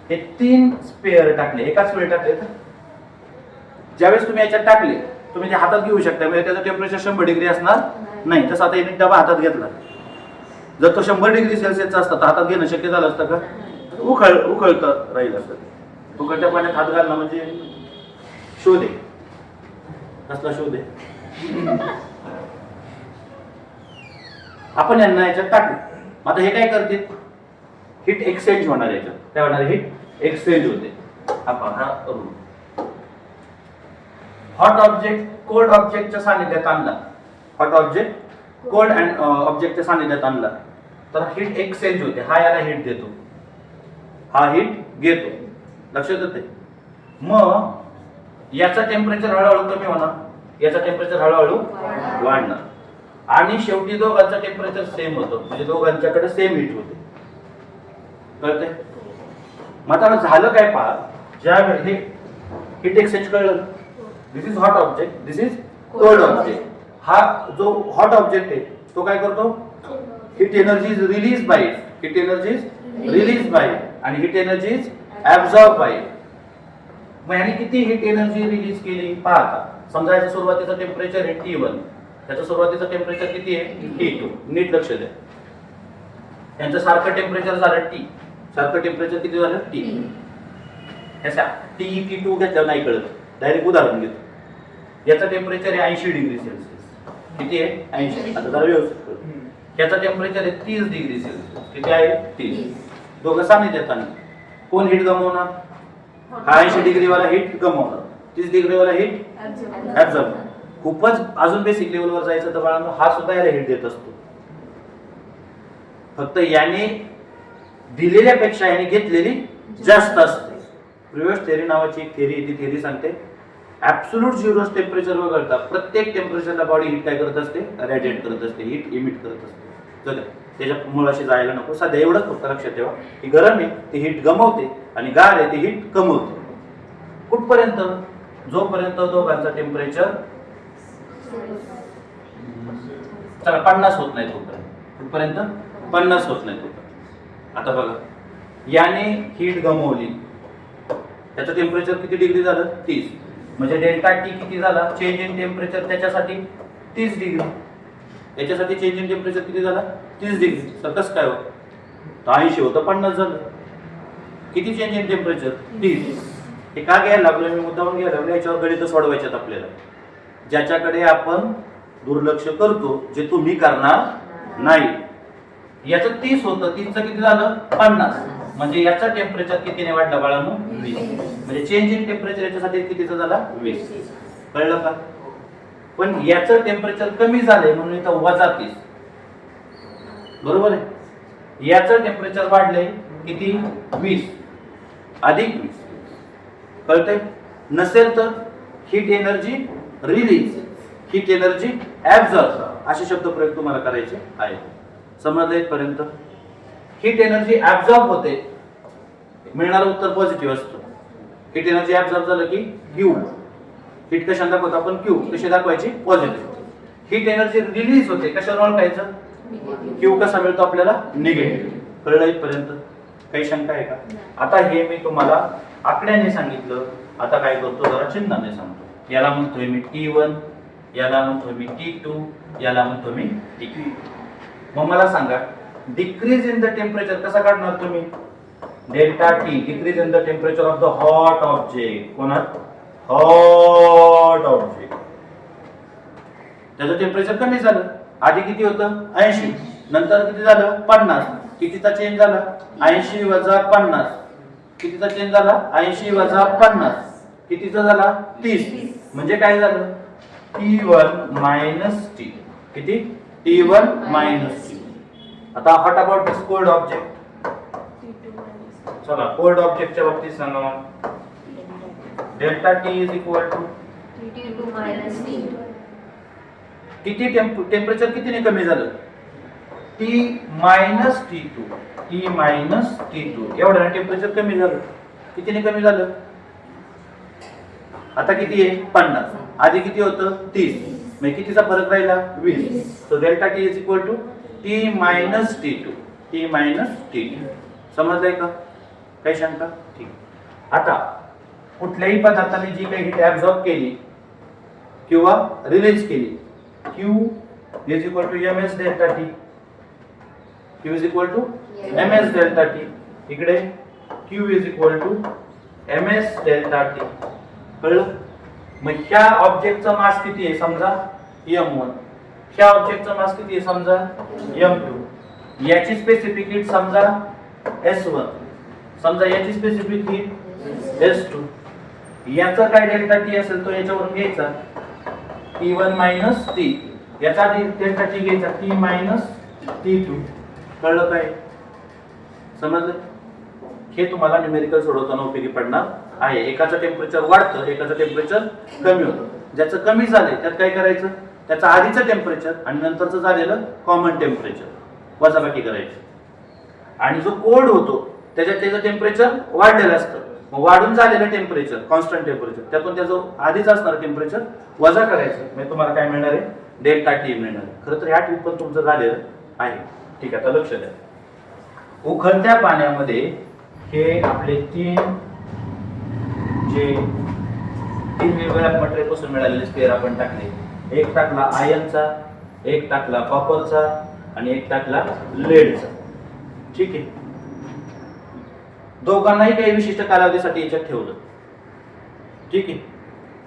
हे 3 स्पेअर टाकले, एकाच वेळी टाकले. ज्यावेळेस तुम्ही याच्यात टाकले तुम्ही ते हातात घेऊ शकता, म्हणजे त्याचं टेम्परेचर 100 डिग्री असणार नाही. तसं आता एक डबा हातात घेतला, जर तो 100 डिग्री सेल्सिअसचा असता तर हातात घेणं शक्य झालं असतं का? उकळतं राहील असतं. उकळत्या पाण्यात हात घालणं म्हणजे शोध आहे. कसला शोध आहे? आपण यांना याच्यात टाकू. आता हे काय करतील? हीट एक्सचेंज होणार याच्यात. काय होणार? हीट एक्सचेंज होते. आपण हा हॉट ऑब्जेक्ट कोल्ड ऑब्जेक्टच्या सानिध्यात आणला, हॉट ऑब्जेक्ट कोल्ड अँड ऑब्जेक्टच्या सानिध्यात आणला तर हीट एक्सचेंज होते. हा याला हीट देतो, हा हीट घेतो. लक्षात येते. मग याचा टेम्परेचर हळूहळू कमी होणार, याचा टेम्परेचर हळूहळू वाढणार आणि शेवटी दोघांचा टेम्परेचर सेम होतो, म्हणजे दोघांच्याकडे सेम हीट होते. कळते? मग आता झालं काय पहा, ज्यावेळी हे हीट एक्सचेंज कळलं, this is hot object, this is cold object. हा जो हॉट ऑब्जेक्ट आहे तो काय करतो? Heat energy is release by it, heat energy is release by it आणि heat energy is absorb by it. मग याने किती हीट एनर्जी रिलीज केली पहा. आता समजा याचं सुरुवातीचं टेम्परेचर आहे T1, त्याचं सुरुवातीचं टेम्परेचर किती आहे? T2. नीट लक्ष द्या. यांचं सारखं टेम्परेचर झालं T, सारखं टेम्परेचर किती झालं? T. ह्याचा T2 घेतल्यावर नाही कळत, डायरेक्ट उदाहरण घेतो. याचं टेम्परेचर आहे 80 डिग्री सेल्सिअस. किती आहे? 80. आता जरा व्यवस्थित करू. याचं टेम्परेचर आहे 30 डिग्री सेल्सिअस. किती आहे? 30. दोघं सानिध्यात आणले. कोण हीट गमावणार? हा 80 डिग्री वाला हीट गमावणार, 30 डिग्री वाला हीट ऍब्सॉर्ब. खूपच अजून बेसिक लेवलवर जायचं तर बाळांनो हा सुद्धा याला हीट देत असतो. फक्त याने दिलेल्यापेक्षा याने घेतलेली जास्त असते. प्रिव्हियस थेरी नावाची एक थेरी ती थेरी सांगते ऍब्सोल्यूट झिरो टेम्परेचर वगळता प्रत्येक टेम्परेचरला बॉडी हीट काय करत असते? रेडिएट करत असते, हीट इमिट करत असते. जर त्याच्या मुळाशी जायला नको. सध्या एवढंच फक्त लक्षात ठेवा की गरम आहे ती हीट गमावते आणि गार आहे ती हीट कमवते. कुठपर्यंत? जोपर्यंत दोघांचा टेम्परेचर 50 होत नाही तोपर्यंत. कुठपर्यंत? 50 होत नाही तोपर्यंत. आता बघा, याने हीट गमावली, त्याचं टेम्परेचर किती डिग्री झालं? 30. म्हणजे डेल्टा टी किती झाला? चेंज इन टेम्परेचर त्याच्यासाठी 30 डिग्री. याच्यासाठी चेंज इन टेम्परेचर किती झाला? 30 डिग्री. तर कसं काय होतं? 80 होतं 50 झालं. किती चेंज इन टेम्परेचर? 30. हे का घ्यायला लागलो मी? मुद्दाम घ्यायला लागलो. याच्यावर गणित सोडवायच्यात आपल्याला, ज्याच्याकडे आपण दुर्लक्ष करतो, जे तुम्ही करणार नाही. याचं 30 होतं, 30चं किती झालं? 50. म्हणजे याचा टेम्परेचर कितीने वाढला बाळांनो? 20. म्हणजे चेंज इन टेम्परेचर याच्यासाठी कितीचा झाला? 20. कळलं का? पण याचं टेम्परेचर कमी झालंय म्हणून इथं वजा 30. बरोबर आहे? याचं टेम्परेचर वाढलंय किती? 20 अधिक 20. कळतंय? नसेल तर heat energy release, heat energy absorb असे शब्द प्रयोग तुम्हाला करायचे आहे. समजलं इथपर्यंत? हीट एनर्जी ऍब्सॉर्ब होते, मिळणारं उत्तर पॉझिटिव्ह असतं. हीट एनर्जी ऍब्सॉर्ब झालं की क्यू. हीट कशाने दाखवतो आपण? क्यू. कशी दाखवायची? पॉझिटिव्ह. हीट एनर्जी रिलीज होते, कशावर ओळखायचं? क्यू कसा मिळतो आपल्याला? निगेटिव्ह. कळलं इथपर्यंत? काही शंका आहे का? आता हे मी तुम्हाला आकड्याने सांगितलं, आता काय करतो जरा चिन्हाने सांगतो. याला म्हणतोय मी T1, याला म्हणतोय मी T2, याला म्हणतो मी T3. मग मला सांगा डिक्रीज इन द टेम्परेचर कसा काढणार तुम्ही? Delta T, decrease in the temperature of the hot object. कोणात? Hot object. त्याचं टेम्परेचर कमी झालं. आधी किती होतं? 80. नंतर किती झालं? 50. कितीचा चेंज झाला? 80 वजा 50. कितीचा चेंज झाला? 80 वजा 50. कितीचा झाला? 30. म्हणजे काय झालं? T1 minus T. किती? T1 minus T. आता what about this cold object? चला कोल्ड ऑब्जेक्टच्या बाबतीत सांगा मला. Delta T is equal to T2 minus T2. किती टेम्परेचर कितीने कमी झालं? T minus T2. T minus T2 एवढं टेम्परेचर कमी झालं. कितीने कमी झालं? आता किती आहे? 50. आधी किती होतं? 30. म्हणजे कितीचा फरक राहिला 20. So delta T is equal to T minus T two. T minus T two. समजलंय का? काही शंका? ठीक. आता कुठल्याही पदार्थाने जी काही हीट ऍब्झॉर्ब केली किंवा रिलीज केली, Q is equal to ms delta T. Q is equal to ms delta T. इकडे Q is equal to ms delta T. कळलं? मग ह्या ऑब्जेक्टचा मास किती आहे समजा m1, ह्या ऑब्जेक्टचा मास किती आहे समजा m2, याची स्पेसिफिक हीट समजा S1, समजा याची स्पेसिफिक हीट S2. याचा काय डेल्टा टी असेल तो याच्यावरून घ्यायचा T1 मायनस T. याचा डेल्टा टी घ्यायचा T मायनस T2. कळलं काय? समजलं? हे तुम्हाला न्यूमेरिकल सोडवताना उपयोगी पडणार आहे. एकाचं टेम्परेचर वाढतं, एकाचं टेम्परेचर कमी होतं. ज्याचं कमी झालंय त्यात काय करायचं, त्याचं आधीचं टेम्परेचर आणि नंतरचं झालेलं कॉमन टेम्परेचर वजाबाकी करायची. आणि जो कोल्ड होतो त्याच्यात त्याचं टेम्परेचर वाढलेलं असतं, मग वाढून झालेलं टेम्परेचर कॉन्स्टंट टेम्परेचर त्यातून त्याचं आधीच असणारं टेम्परेचर वजा करायचं. म्हणजे तुम्हाला काय मिळणार आहे, डेल्टा टी मिळणार आहे. खरं तर ह्या ट्रिक पण तुमचं झालेलं आहे. ठीक आहे, आता लक्ष द्या. उकळत्या पाण्यामध्ये हे आपले तीन वेगवेगळ्या मटेरियल पासून मिळालेले स्पेअर आपण टाकले. एक टाकला आयर्नचा, एक टाकला कॉपरचा आणि एक टाकला लेडचा. ठीक आहे, दोघांनाही काही विशिष्ट कालावधीसाठी याच्यात ठेवलं. ठीक आहे,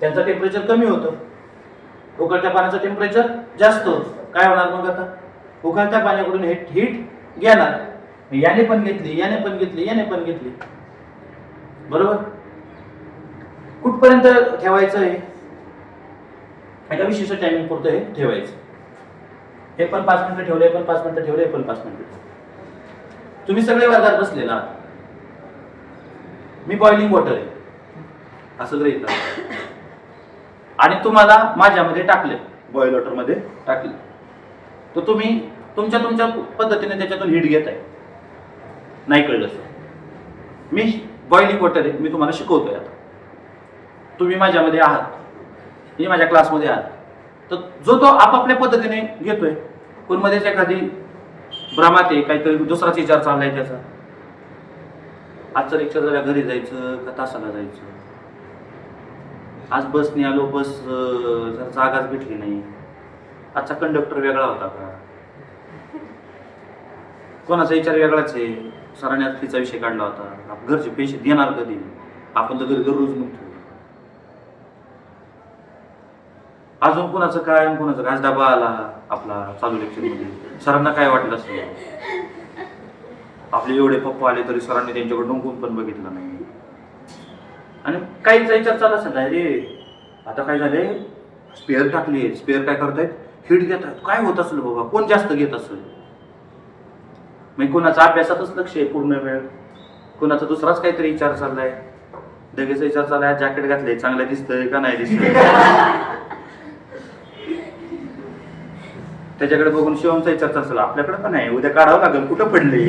त्यांचं टेम्परेचर कमी होतं, उकळत्या पाण्याचं टेम्परेचर जास्त होतं. काय होणार मग आता, उकळत्या पाण्याकडून हीट घेणार, याने पण घेतली, याने पण घेतली, याने पण घेतली. बरोबर? कुठपर्यंत ठेवायचं आहे, एका विशिष्ट टायमिंग पुरतं हे ठेवायचं. हे पण 5 मिनिटं ठेवले, हे पण 5 मिनिटं ठेवले, हे पण 5 मिनिटं. तुम्ही सगळे वर्गात बसले ना, मी बॉइलिंग वॉटर आहे असं गृहीत धरा आणि तुम्हाला माझ्यामध्ये टाकले, बॉईल वॉटर मध्ये टाकले, तर तुम्ही तुमच्या तुमच्या पद्धतीने त्याच्यातून हीट घेताय. नाही कळलं सर, मी बॉइलिंग वॉटर आहे, मी तुम्हाला शिकवतोय. आता तुम्ही माझ्यामध्ये आहात, मी माझ्या क्लासमध्ये आहात, तर जो तो आपापल्या पद्धतीने घेतोय. कोण मध्येच एखादी भ्रमात आहे, काहीतरी दुसराच विचार चाललाय त्याचा. आजचं लेक्चर झाल्या घरी जायचं का तासाला जायचं, आज बसने आलो, बस जर जागाच भेटली नाही, आजचा कंडक्टर वेगळा होता का, कोणाचा विचार वेगळाच आहे, सरांनी आज फीचा विषय काढला होता, घरचे पैसे देणार कधी, आपण तर घरी दररोज म्हणतो. अजून कोणाचं काय, कोणाचं काय, आज डबा आला आपला चालू लेक्चर मध्ये, सरांना काय वाटलं असेल, आपले एवढे पप्पा आले तरी सरांनी त्यांच्याकडे डोंकून पण बघितलं नाही. आणि काहीचा विचार चालला असेल, रे आता काय झाले, स्पेअर टाकली, स्पेअर काय करतायत, हीट घेत आहेत, काय होत असेल बाबा, कोण जास्त घेत असेल. मग कोणाचा अभ्यासातच लक्ष आहे पूर्ण वेळ, कोणाचा दुसराच काहीतरी विचार चाललाय, लगेच विचार चाललाय, जॅकेट घातलंय चांगलं दिसतंय का नाही दिसतंय, त्याच्याकडे बघून शिवमचा विचार चालला, आपल्याकडे पण आहे, उद्या काढावं लागेल, कुठं पडले.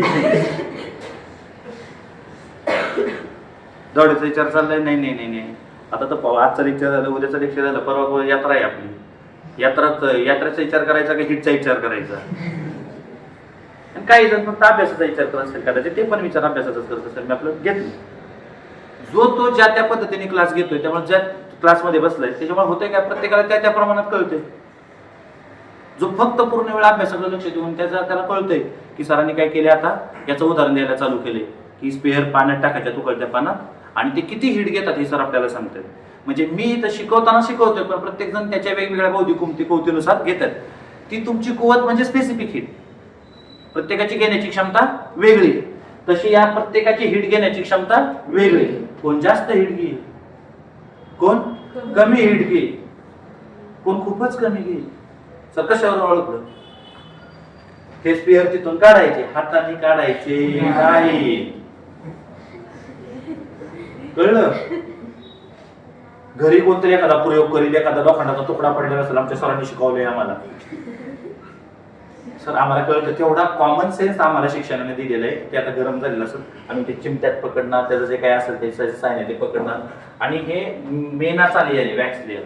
दौडीचा विचार चाललाय, नाही नाही नाही नाही, आता तर आजचा लेक्चर झालं, उद्याचा लेक्चर झालं, परवा यात्रा आहे आपली, यात्रेचा विचार करायचा का हिटचा विचार करायचा. काही जण फक्त अभ्यासाचा विचार करत असेल, कदाचित ते पण विचार अभ्यासाचाच करत असेल. मी आपलं घेतलं, जो तो ज्या त्या पद्धतीने क्लास घेतोय, त्यामुळे ज्या क्लासमध्ये बसलाय त्याच्यामुळे होतंय काय, प्रत्येकाला त्या त्या प्रमाणात कळतंय. जो फक्त पूर्ण वेळ अभ्यासाकडे लक्ष देऊन त्याला कळतंय की सरांनी काय केले, आता याचं उदाहरण द्यायला चालू केले की स्पेअर पाण्यात टाकायच्या उकळत्या पाण्यात आणि ते किती हीट घेतात हे सर आपल्याला सांगतात. म्हणजे मी इथं शिकवताना शिकवतोय, पण प्रत्येक जण त्याच्या वेगवेगळ्या बौद्धिक कुवतीनुसार घेतात. ती तुमची कुवत म्हणजे स्पेसिफिक हीट, प्रत्येकाची घेण्याची क्षमता वेगळी, तशी या प्रत्येकाची हीट घेण्याची क्षमता वेगळी. कोण जास्त हीट घेईल, कोण कमी हीट घेईल, कोण खूपच कमी घेईल. सर कशावर ओळखलं, हे स्पेअर तिथून काढायचे, हाताने काढायचे नाही, कळलं. घरी कोणतरी एखादा प्रयोग करील, एखादा लोखंडाचा तुकडा पडलेला असेल, आमच्या सरांनी शिकवलंय आम्हाला, सर आम्हाला कळतं. तेवढा कॉमन सेन्स आम्हाला शिक्षणाने दिलेला आहे. ते आता गरम झालेलं असेल आम्ही ते चिमट्यात पकडणार, त्याचं जे काय असेल ते साईन ते पकडणार, आणि हे मेनाच आली आहे वॅक्स लेअर,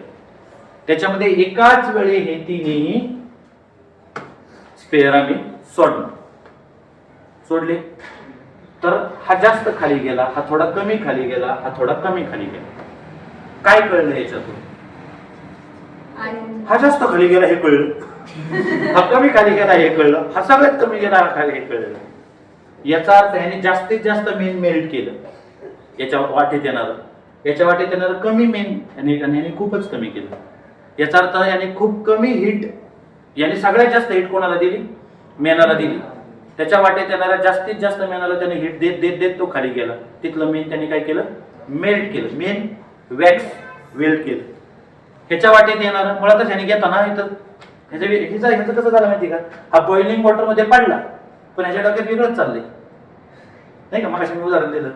त्याच्यामध्ये एकाच वेळी हे तिन्ही स्पेअर आम्ही सोडले तर हा जास्त खाली गेला, हा थोडा कमी खाली गेला, हा थोडा कमी खाली गेला. काय कळलं याच्यातून? हा जास्त खाली गेला हे कळलं, हा कमी खाली गेला हे कळलं, हा सगळ्यात कमी गेला हा खाली हे कळलं. याचा अर्थ ह्याने जास्तीत जास्त मेन मेल्ट केलं, याच्या वाटेत येणार कमी मेन याने खूपच कमी केलं. याचा अर्थ याने खूप कमी हिट, याने सगळ्यात जास्त हिट कोणाला दिली? मेनाला दिली. त्याच्या वाटेत येणारा जास्तीत जास्त मेनाला त्याने हिट देत देत देत तो खाली गेला. तिथलं मेन त्याने काय केलं? मेल्ट केलं. मेन वॅक्स वेल्ड केलं. ह्याच्या वाटेत येणारा मुळातच ह्याने घेताना इथं ह्याचं कसं झालं माहिती का? हा बॉइलिंग वॉटर मध्ये पडला पण ह्याच्या डोक्यात वेगळंच चाललंय नाही का? मग मी उदाहरण दिलं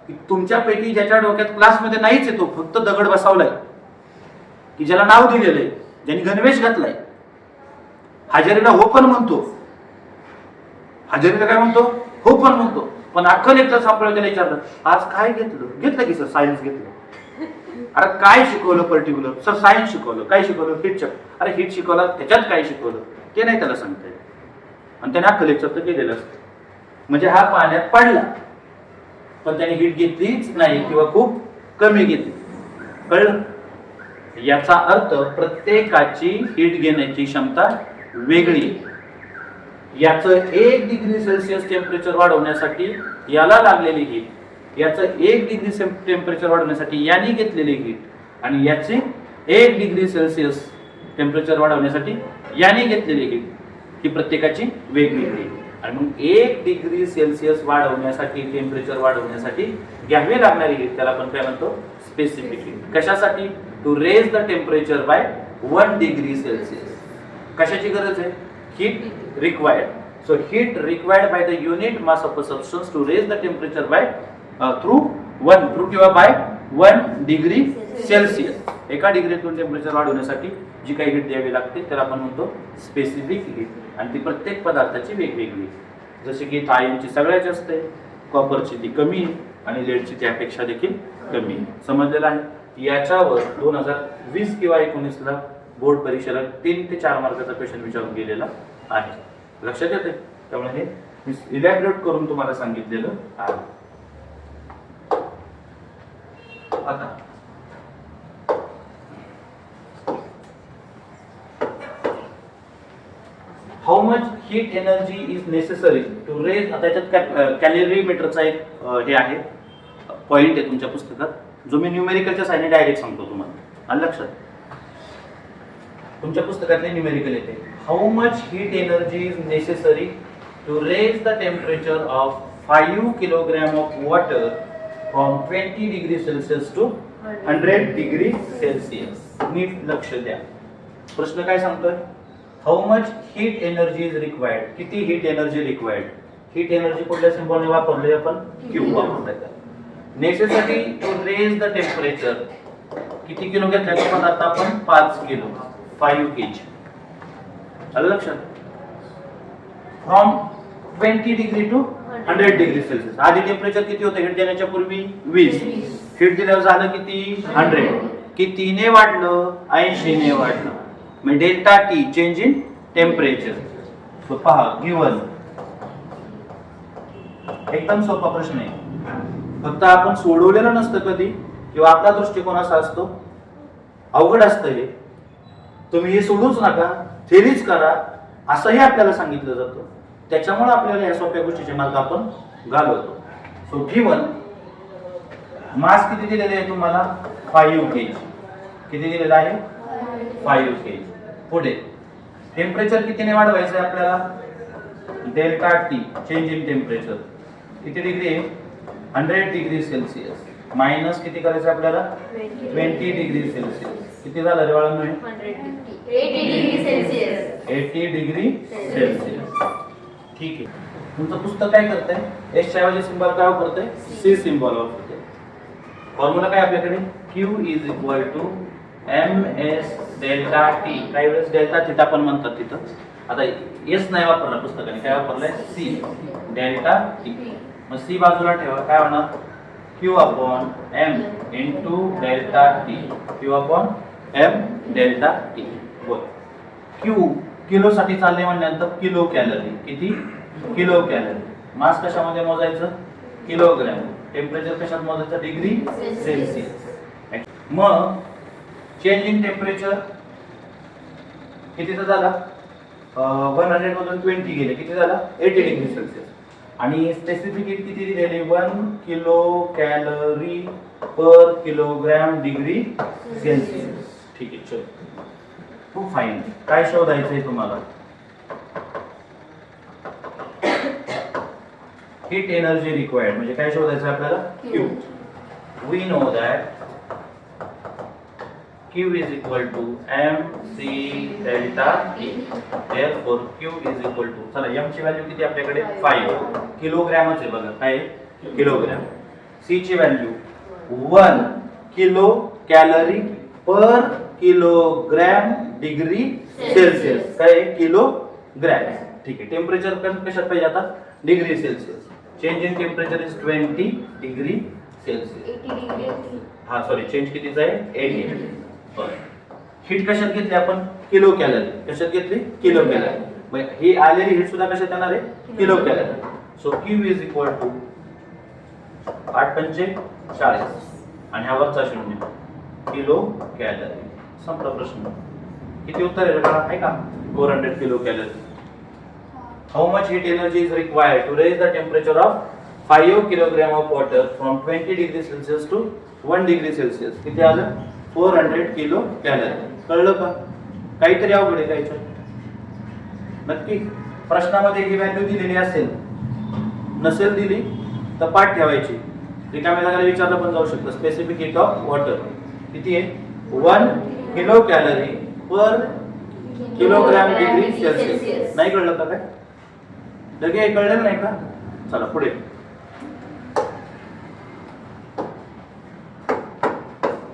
की तुमच्यापैकी ज्याच्या डोक्यात क्लासमध्ये नाहीच येतो, फक्त दगड बसवलाय, की ज्याला नाव दिलेलं आहे, ज्यांनी गणवेश घातलाय, हजेरीला हो पण म्हणतो, हजेरीला काय म्हणतो? हो पण म्हणतो, पण अख्खं लेक्चर संपलं त्याला विचारलं आज काय घेतलं की सर सायन्स घेतलं. अरे काय शिकवलं पर्टिक्युलर? सर सायन्स शिकवलं. काय शिकवलं? हिट. अरे हिट शिकवला, त्याच्यात काय शिकवलं ते नाही त्याला सांगता येत, आणि त्याने अख्खं लेक्चर तर केलेलं असतं. म्हणजे हा पाण्यात पडला पण त्याने हिट घेतलीच नाही किंवा खूप कमी घेतली. कळलं? याचा अर्थ प्रत्येकाची हिट घेण्याची क्षमता वेगळी. याचं 1 डिग्री सेल्सिअस टेम्परेचर वाढवण्यासाठी याला लागलेली हीट, याचं 1 डिग्री टेम्परेचर वाढवण्यासाठी याने घेतलेली हीट, आणि याचे 1 डिग्री सेल्सिअस टेम्परेचर वाढवण्यासाठी याने घेतलेली हीट, ही प्रत्येकाची वेगवेगळी. आणि मग 1 डिग्री सेल्सिअस वाढवण्यासाठी, टेम्परेचर वाढवण्यासाठी घ्यावी लागणारी हीट त्याला आपण काय म्हणतो? Specific heat. कशासाठी? To raise the temperature by 1 degree Celsius. कशाची गरज आहे? Heat required. So heat required by the unit mass of a substance to raise the temperature by through किंवा by 1 degree Celsius. एका डिग्रीतून टेम्परेचर वाढवण्यासाठी जी काही heat द्यावी लागते त्याला आपण म्हणतो स्पेसिफिक हीट, आणि ती प्रत्येक पदार्थाची वेगवेगळी. जसे की आयर्नची सगळ्यात जास्त आहे, कॉपरची ती कमी आहे, आणि लेडची त्यापेक्षा देखील कमी आहे. समजलेलं आहे? याच्यावर 2020 किंवा 19ला बोर्ड परीक्षेला 3 ते 4 मार्काचा क्वेश्चन विचारून गेलेला आहे. लक्षात येते? त्यामुळे हे इलॅबोरेट करून तुम्हाला सांगितलेलं आहे. आता how much heat energy is necessary to raise. आता याच्यात कॅलरीमीटरचा एक हे आहे, पॉइंट आहे तुमच्या पुस्तकात, जो मी न्यूमेरिकलच्या साईडने डायरेक्ट सांगतो तुम्हाला. आणि लक्षात, तुमच्या पुस्तकातले न्यूमेरिकल येते. How much heat energy is necessary to raise the temperature of 5 kilogram of water from 20 degree Celsius to 100 degree Celsius. नीट लक्ष द्या. प्रश्न काय सांगतोय? How much heat energy is required. किती heat energy required? Heat energy कुठल्या सिम्बॉलने वापरले आपण? क्यू वापरलाय. Necessary to raise the temperature. किती किलो घेतल्याचा पदार्थ आपण? 5 किलो, 5 kg. आलं लक्षात? From 20 degree to 100 degree Celsius. आधी टेम्परेचर किती होतं हिट देण्याच्या पूर्वी? 20. हिट दिल्यावर झालं किती? 100. कितीने वाढलं? 80 ने वाढलं. मग delta T change in temperature. पहा गिवन, एकदम सोपा प्रश्न आहे. फक्त आपण सोडवलेलं नसतं कधी, किंवा आपला दृष्टिकोन असा असतो अवघड असतं हे, तुम्ही हे सोडूच नका, थेरीच करा, असंही आपल्याला सांगितलं जातं. त्याच्यामुळे आपल्याला या सोप्या गोष्टीचे मार्ग आपण घालवतो. सो गिवन मास किती दिलेले आहे तुम्हाला? 5 kg. किती दिलेलं आहे? 5 kg. पुढे टेम्परेचर कितीने वाढवायचं आहे आपल्याला? Delta T change in temperature किती डिग्री आहे? 100 डिग्री सेल्सिअस. मायनस किती करायचं आपल्याला? 20 डिग्री सेल्सिअस. किती झालं रे बाळांनो? 80 डिग्री सेल्सिअस. 80 degree Celsius. ठीक आहे. तुमचं पुस्तक काय करतंय? एस च्या ऐवजी सिंबल काय वापरतंय? सी सिंबल वापरतंय. फॉर्म्युला काय आपल्याकडे? Q is equal to ms delta T. काही वेळेस डेल्टा थिटा पण म्हणतात तिथं. आता एस नाही वापरला पुस्तकाने, काय वापरलंय? C delta T. मग सी बाजूला ठेवा, काय होणार? Q upon m into delta T. Q upon M delta T. बोल. क्यू किलो साठी चालले म्हणल्यानंतर किलो कॅलरी. किती? Kilo calorie. मास कशामध्ये मोजायचं? किलोग्रॅम. टेम्परेचर कशात मोजायचं? Degree Celsius. मग चेंज इन टेम्परेचर कितीचा झाला? 100 मधून 20 गेले. किती झाला? 80 डिग्री सेल्सिअस. आणि स्पेसिफिक हीट किती दिलेली? 1 kilo calorie per kilogram degree Celsius. ठीक आहे, चल. खूप फाईन. काय शोधायचंय तुम्हाला? हीट एनर्जी रिक्वायर्ड म्हणजे काय शोधायचं आपल्याला? Q. We know that Q is equal to mc delta T. Therefore Q is equal to, चला m ची व्हॅल्यू किती आपल्याकडे? 5 किलोग्रॅमच आहे बघा. काय? किलोग्रॅम. C ची value 1 kilo calorie per kilogram degree Celsius. काय? किलोग्रॅम. ठीक आहे. टेम्परेचर कशात पाहिजे आता? Degree Celsius. Change in temperature is 20 degree Celsius. 80 degree. हा सॉरी, चेंज कितीचा आहे? 80. हीट कशात घेतली आपण? Kilo calorie. कशात घेतली? Kilo calorie. मग ही आलेली हीट सुद्धा कशात येणार आहे? Kilo calorie. So Q is equal to 8 पंचे 40 आणि हा वरचा 0 किलो कॅलरी. संपला प्रश्न. किती उत्तर आहे बघा? आहे का? 400 kilo calorie. How much heat energy is required to raise the temperature of 5 kilogram of water from 20 degree Celsius to 1 degree Celsius? किती आलं? 400 किलो कॅलरी. कळलं का? काहीतरी अवघड आहे काहीतरी. नक्की प्रश्नामध्ये ही व्हॅल्यू दिलेली असेल, नसेल दिली तर पाठ ठेवायची. रिकाम्या जागेला विचारलं पण जाऊ शकतं. स्पेसिफिक हीट ऑफ वॉटर किती आहे? 1 किलो कॅलरी पर किलोग्राम डिग्री सेल्सिअस. नाही कळलं का काय? लगे कळलं नाही का? चला पुढे.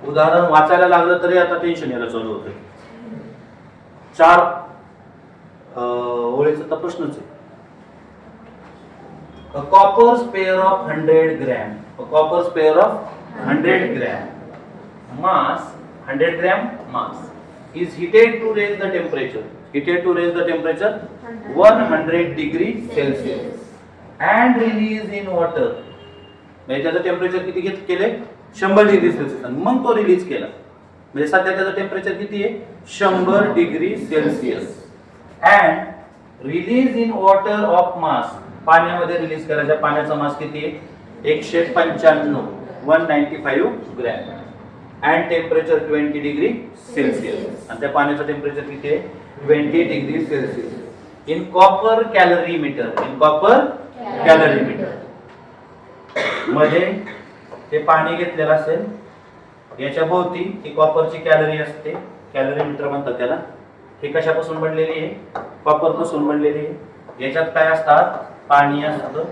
उदाहरण वाचायला लागलं तरी आता टेन्शन यायला चालू होतं. 4 ओळीचा तर प्रश्नच आहे. A copper sphere of 100 gram. A copper sphere of 100 gram. Mass 100 gram mass is heated to raise the temperature. Heated to raise the temperature 100 degree Celsius and release in water. म्हणजे त्याचं temperature किती केले? 100 degree Celsius. मग तो release केला. म्हणजे सध्या त्याचं टेम्परेचर किती आहे? 100 degree Celsius. And release in water of mass. पाण्यामध्ये रिलीज करायचा. पाण्याचा मास किती आहे? 195 195 gram. And temperature 20 degree Celsius. आणि त्या पाण्याचं टेम्परेचर किती आहे? 20 degree Celsius. In copper कॅलरीमीटर. In copper कॅलरीमीटर मध्ये ते पाणी घेतलेलं असेल. याच्या भोवती ही कॉपरची कॅलरी असते. कॅलरीमीटर म्हणतात त्याला. हे कशापासून बनलेली आहे? कॉपर पासून बनलेली आहे. याच्यात काय असतात? पाणी असतं.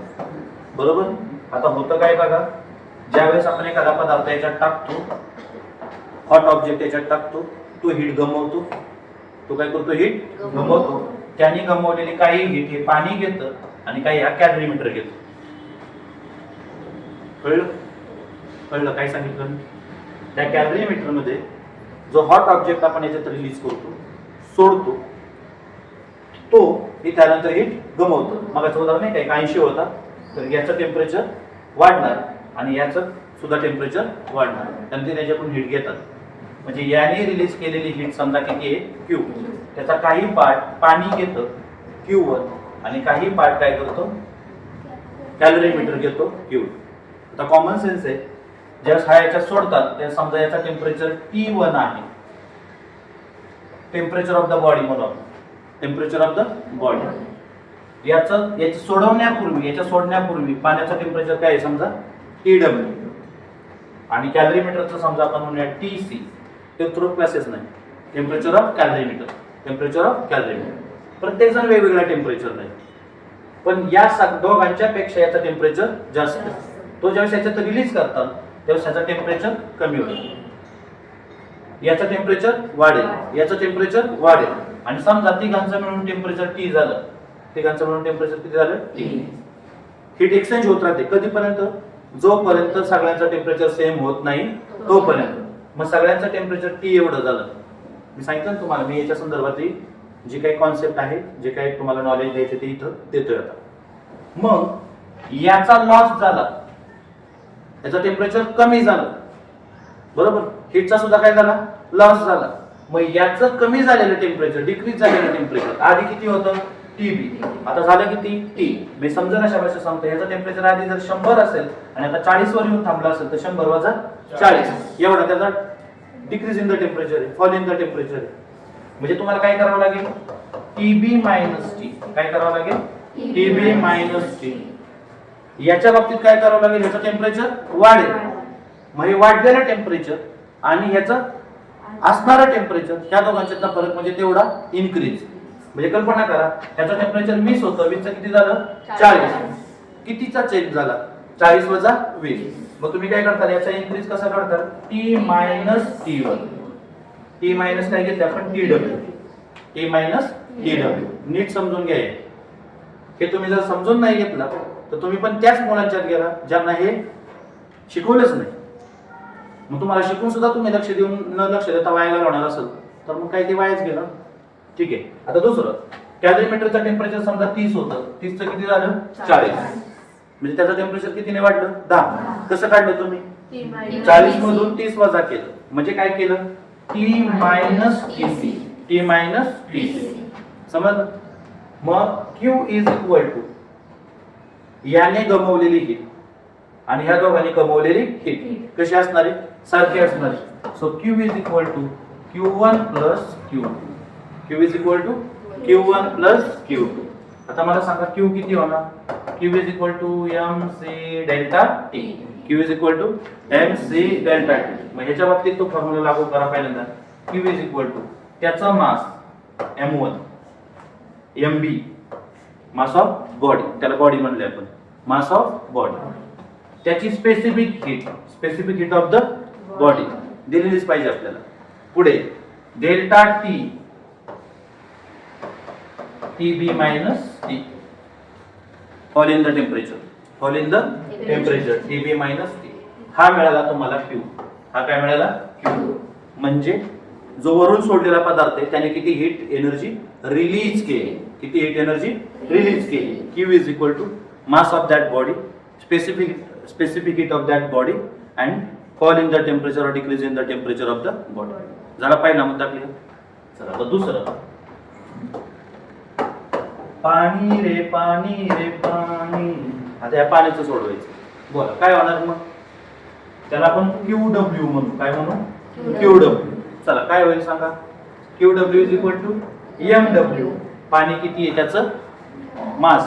बरोबर. आता होतं काय बघा, ज्यावेळेस आपण एखादा पदार्थ याच्यात टाकतो, हॉट ऑब्जेक्ट याच्यात टाकतो, तो हीट गमावतो. तो काय करतो? हीट गमावतो. त्याने गमावलेली काही हीट हे पाणी घेतं आणि काही हा कॅलरीमीटर घेतो. कळलं? कळलं काय सांगितलं? त्या कॅलरीमीटर मध्ये जो हॉट ऑब्जेक्ट आपण याच्यात रिलीज करतो, सोडतो, तो त्यानंतर हीट गमावतो. मगाचं उदाहरण नाही काय? 80 होता, तर याचं टेम्परेचर वाढणार आणि याचं सुद्धा टेम्परेचर वाढणार. त्यानंतर त्याच्याकडून हीट घेतात. म्हणजे याने रिलीज केलेली हीट समजा किती आहे? Q. त्याचा काही पार्ट पाणी घेतं Q1 आणि काही पार्ट काय करतो? कॅलरीमीटर घेतो Q. आता कॉमन सेन्स आहे. ज्यावेळेस हा याच्यात सोडतात त्या समजा याचा टेम्परेचर T1 आहे. टेम्परेचर ऑफ द बॉडी म्हणून. Temperature of the body. याचं सोडवण्यापूर्वी, याच्या सोडण्यापूर्वी पाण्याचं टेम्परेचर काय आहे समजा? TW. आणि कॅलरीमीटरचं समजा आपण म्हणूया TC. ते थ्रू क्लासेस नाही. Temperature of कॅलरीमीटर. Temperature of कॅलरीमीटर. प्रत्येक जण वेगवेगळ्या टेम्परेचर नाही. पण या दोघांच्या पेक्षा याचं टेम्परेचर जास्त आहे. तो ज्यावेळेस याच्यात रिलीज करतात त्यावेळेस याचं टेम्परेचर कमी होईल. याचं टेम्परेचर वाढेल. याचं टेम्परेचर वाढेल. आणि समजा तिघांचं मिळून टेम्परेचर T झालं. तिघांचं मिळून टेम्परेचर किती झालं? T. हीट एक्सचेंज होत राहते. कधीपर्यंत? जोपर्यंत सगळ्यांचं टेम्परेचर सेम होत नाही तोपर्यंत. मग सगळ्यांचं टेम्परेचर T एवढं झालं. मी सांगितलं ना तुम्हाला, मी याच्या संदर्भातली जी काही कॉन्सेप्ट आहे, जे काही तुम्हाला नॉलेज द्यायचे ते इथं देतोय आता. मग याचा लॉस झाला, याचं टेम्परेचर कमी झालं, बरोबर. हिटचा सुद्धा काय झाला, लॉस झाला. मग याचं कमी झालेलं टेम्परेचर, डिक्रीज झालेलं टेम्परेचर आधी किती होतं, TB, आता झालं किती, T. मी समजा अशा भाषेत सांगतो, याचं टेम्परेचर आधी जर 100 असेल आणि आता 40 वर येऊन थांबलं असेल तर 100 वजा 40 एवढा त्याचा डिक्रीज इन द टेम्परेचर आहे, फॉल इन द टेम्परेचर आहे. म्हणजे तुम्हाला काय करावं लागेल, TB मायनस T. काय करावं लागेल, TB मायनस T. याच्या बाबतीत काय करावं लागेल, याचं टेम्परेचर वाढेल. मग हे वाढलेलं टेम्परेचर आणि ह्याचं असणारं टेम्परेचर, ह्या दोघांच्यातला फरक म्हणजे तेवढा इन्क्रीज. म्हणजे कल्पना करा, ह्याचं टेम्परेचर 20 होतं, 20 चं किती झालं, 40. कितीचा चेंज झाला, 40 वजा 20. मग तुम्ही काय करता, याचा इन्क्रीज कसा करता, T minus T1. T minus काय घेतलं आपण, TW. T minus TW. नीट समजून घ्या. हे तुम्ही जर समजून नाही घेतला तर तुम्ही पण त्याच मुलांच्यात गेला ज्यांना हे शिकवलंच नाही. मग तुम्हाला शिकून सुद्धा तुम्ही लक्ष देऊन न लक्ष देता वाया घालवणार असेल तर मग काय ते वायाच गेलं. ठीक आहे. आता दुसरं, कॅलरीमीटरचं टेम्परेचर समजा 30 होतं, 30 चं किती झालं, 40. म्हणजे त्याचं टेम्परेचर कितीने वाढलं, 10. कसं काढलं तुम्ही, 40 मधून 30 वजा केलं, म्हणजे काय केलं, T minus TC. T minus TC. समजलं. मग Q इज इक्वल टू याने गमावलेली हीट आणि ह्या दोघांनी गमावलेली हीट कशी असणार आहे, सारखी असणार आहे. So Q is equal to Q1 plus Q2. Q is equal to Q1 plus Q2. आता मला सांगा Q किती होणार, Q is equal to MC delta T. Q is equal to MC delta T. मग ह्याच्या बाबतीत तो फॉर्म्युला लागू करा पहिल्यांदा. Q इज इक्वल टू त्याचा mass M1, MB mass of body, त्याला बॉडी म्हणले आपण, मास ऑफ बॉडी. त्याची specific heat of the body दिलेलीच पाहिजे आपल्याला. पुढे delta T TB minus T, fall in the temperature, fall in the temperature, TB minus T. हा मिळाला तुम्हाला Q. हा काय मिळाला, Q. म्हणजे जो वरून सोडलेला पदार्थ आहे त्याने किती हीट एनर्जी रिलीज केली, किती हीट एनर्जी रिलीज केली. Q इज इक्वल टू mass of that body, specific heat of that body and fall in the temperature और decrease in the temperature of the body. झाला पहिला मुद्दा क्लिअर. चला आता दुसरं, पाणी रे पाणी रे पाणी. आता या पाण्याचं सोडवायचं. बोला काय होणार मग, त्याला आपण QW म्हणू. काय म्हणू, QW. चला काय होईल सांगा, QW is equal to MW. पाणी किती आहे त्याचं मास,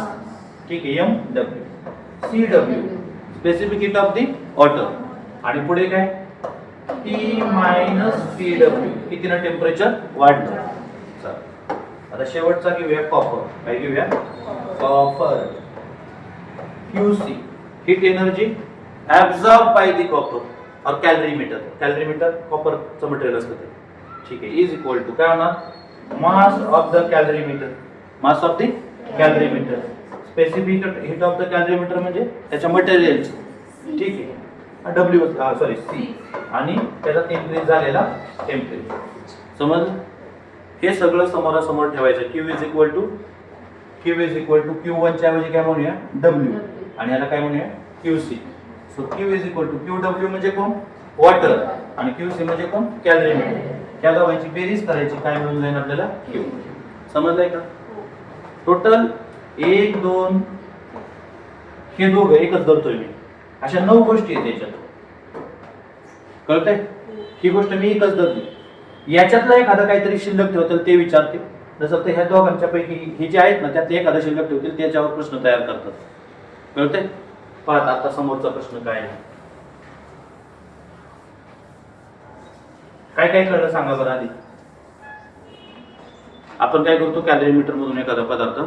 ठीक आहे, MW. CW specific heat of the water. आणि पुढे काय, T मायनस TW, कितीनं टेम्परेचर वाढलं. चला आता शेवटचा घेऊया कॉपर. काय घेऊया, copper. QC heat energy absorb by the copper और कॅलरीमीटर कॉपरचं मटेरियल असतं ते, ठीक आहे, इज इक्वल टू काय होणार, मास of the कॅलरीमीटर, mass of the कॅलरीमीटर. Specific heat of the कॅलरीमीटर म्हणजे त्याच्या मटेरियलची, ठीक आहे, C. आणि त्याचा इन्क्रीज झालेला टेम्परेचर. समजलं. हे सगळं समोरासमोर ठेवायचं. Q is equal to Q1 च्या ऐवजी काय म्हणूया, W. आणि याला काय म्हणूया, QC. So Q is equal to QW म्हणजे कोण, वॉटर, आणि QC म्हणजे कोण, कॅलरीमीटर. त्या दोघांची बेरीज करायची, काय मिळून जाईल आपल्याला, Q. समजलंय का. टोटल 1 2 हे दोघं एकच धरतोय मी. अशा 9 गोष्टी आहेत याच्यात, कळतंय. ही गोष्ट मी एकच धरली. याच्यातला एखादा काहीतरी शिल्लक ठेवतील ते विचारते. जसं ते ह्या दोघांच्या पैकी हे जे आहेत ना त्यातले एखादा शिल्लक ठेवतील त्याच्यावर प्रश्न तयार करतात. कळतंय. पाहत आता समोरचा प्रश्न काय आहे, काय काय कळलं सांगा बरं आधी. आपण काय करतो, कॅलरीमीटर मधून एखादा पदार्थ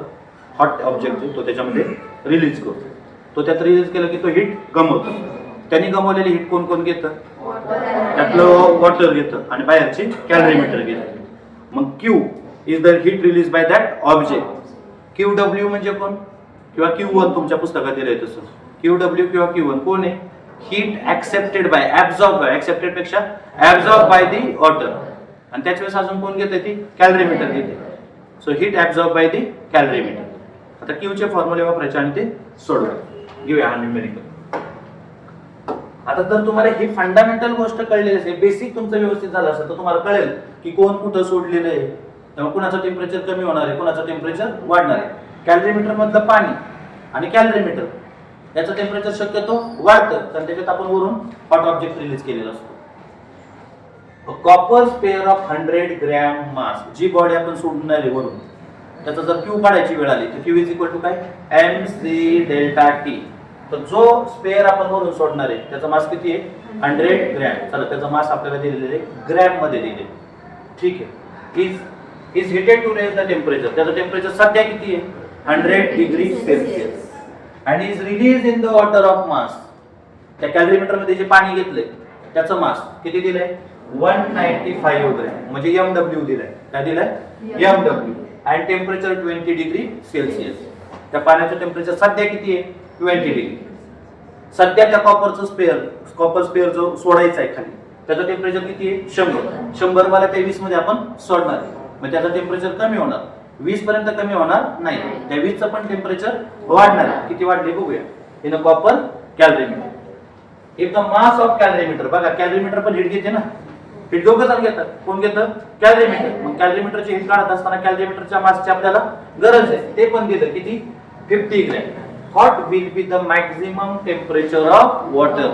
हॉट ऑब्जेक्ट तो त्याच्यामध्ये रिलीज करतो. तो त्यात रिलीज केला की तो हीट गमवतो. त्यांनी गमवलेली हीट कोण कोण घेतं, त्यातलं वॉटर घेतं आणि बाहेरचे कॅलरीमीटर घेतं. मग Q is the heat release by that object. QW म्हणजे कोण, किंवा Q1 तुमच्या पुस्तकात दिलंय तसं. QW किंवा Q1 कोण आहे, हीट ऍक्सेप्टेड बाय ऍक्सेप्टेड पेक्षा ऍब्झॉर्ब बाय दी वॉटर. आणि त्याच वेळेस अजून कोण घेते ती कॅलरीमीटर घेते. So heat absorb by the कॅलरीमीटर. आता क्यूचे फॉर्म्युले वापरायचे आणि ते सोडवा. घेऊया हा न्यूमेरिकल. आता जर तुम्हाला ही फंडामेंटल गोष्ट कळलेली असेल, बेसिक तुमचं व्यवस्थित झालं असेल तर तुम्हाला कळेल की कोण कुठं सोडलेलं आहे, तेव्हा कुणाचं टेम्परेचर कमी होणार आहे, कुणाचं टेम्परेचर वाढणार आहे. कॅलरीमीटर मधलं पाणी आणि कॅलरीमीटर याचं टेम्परेचर शक्यतो वाढतं, कारण त्याच्यात आपण वरून हॉट ऑब्जेक्ट रिलीज केलेला असतो. कॉपर स्पेअर ऑफ 100 ग्रॅम मास, जी बॉडी आपण सोडणार आहे वरून, त्याचा जर क्यू काढायची वेळ आली तर क्यू इज इक्वल टू काय MC डेल्टा टी. तर जो स्पेअर आपण वरून सोडणार आहे त्याचा मास किती आहे 100 ग्रॅम. चला त्याचा मास आपल्याला दिलेले आहे ग्रॅम मध्ये दिले. ठीक आहे. Is heated to raise the temperature. त्याचं टेम्परेचर सध्या किती आहे 100 degree Celsius. and is released in the water of mass. त्या कॅलरीमीटर मध्ये जे पाणी घेतलंय त्याचं मास किती दिलंय 195 ग्रॅम, म्हणजे MW दिलाय. काय दिलाय MW. आणि टेम्परेचर 20 डिग्री सेल्सिअस. त्या पाण्याचं टेम्परेचर सध्या किती आहे 20 डिग्री. सध्या त्या कॉपर स्पेअर जो सोडायचा आहे खाली त्याचं टेम्परेचर किती आहे 100 वाला त्या 20 मध्ये आपण सोडणार आहे. मग त्याचं टेम्परेचर कमी होणार, 20 पर्यंत कमी होणार नाही. त्या 20 चं पण टेम्परेचर वाढणार. किती वाढले बघूया. In a copper कॅलरीमीटर. If the mass of कॅलरीमीटर, बघा कॅलरीमीटर पण हीट घेते ना. हीट दोघं जण घेतात. कोण घेतं कॅलरीमीटर. मग कॅलरीमीटरची हीट काढत असताना कॅलरीमीटरच्या मासची आपल्याला गरज आहे. ते पण दिलं किती 50 gram. What will be the maximum temperature of water.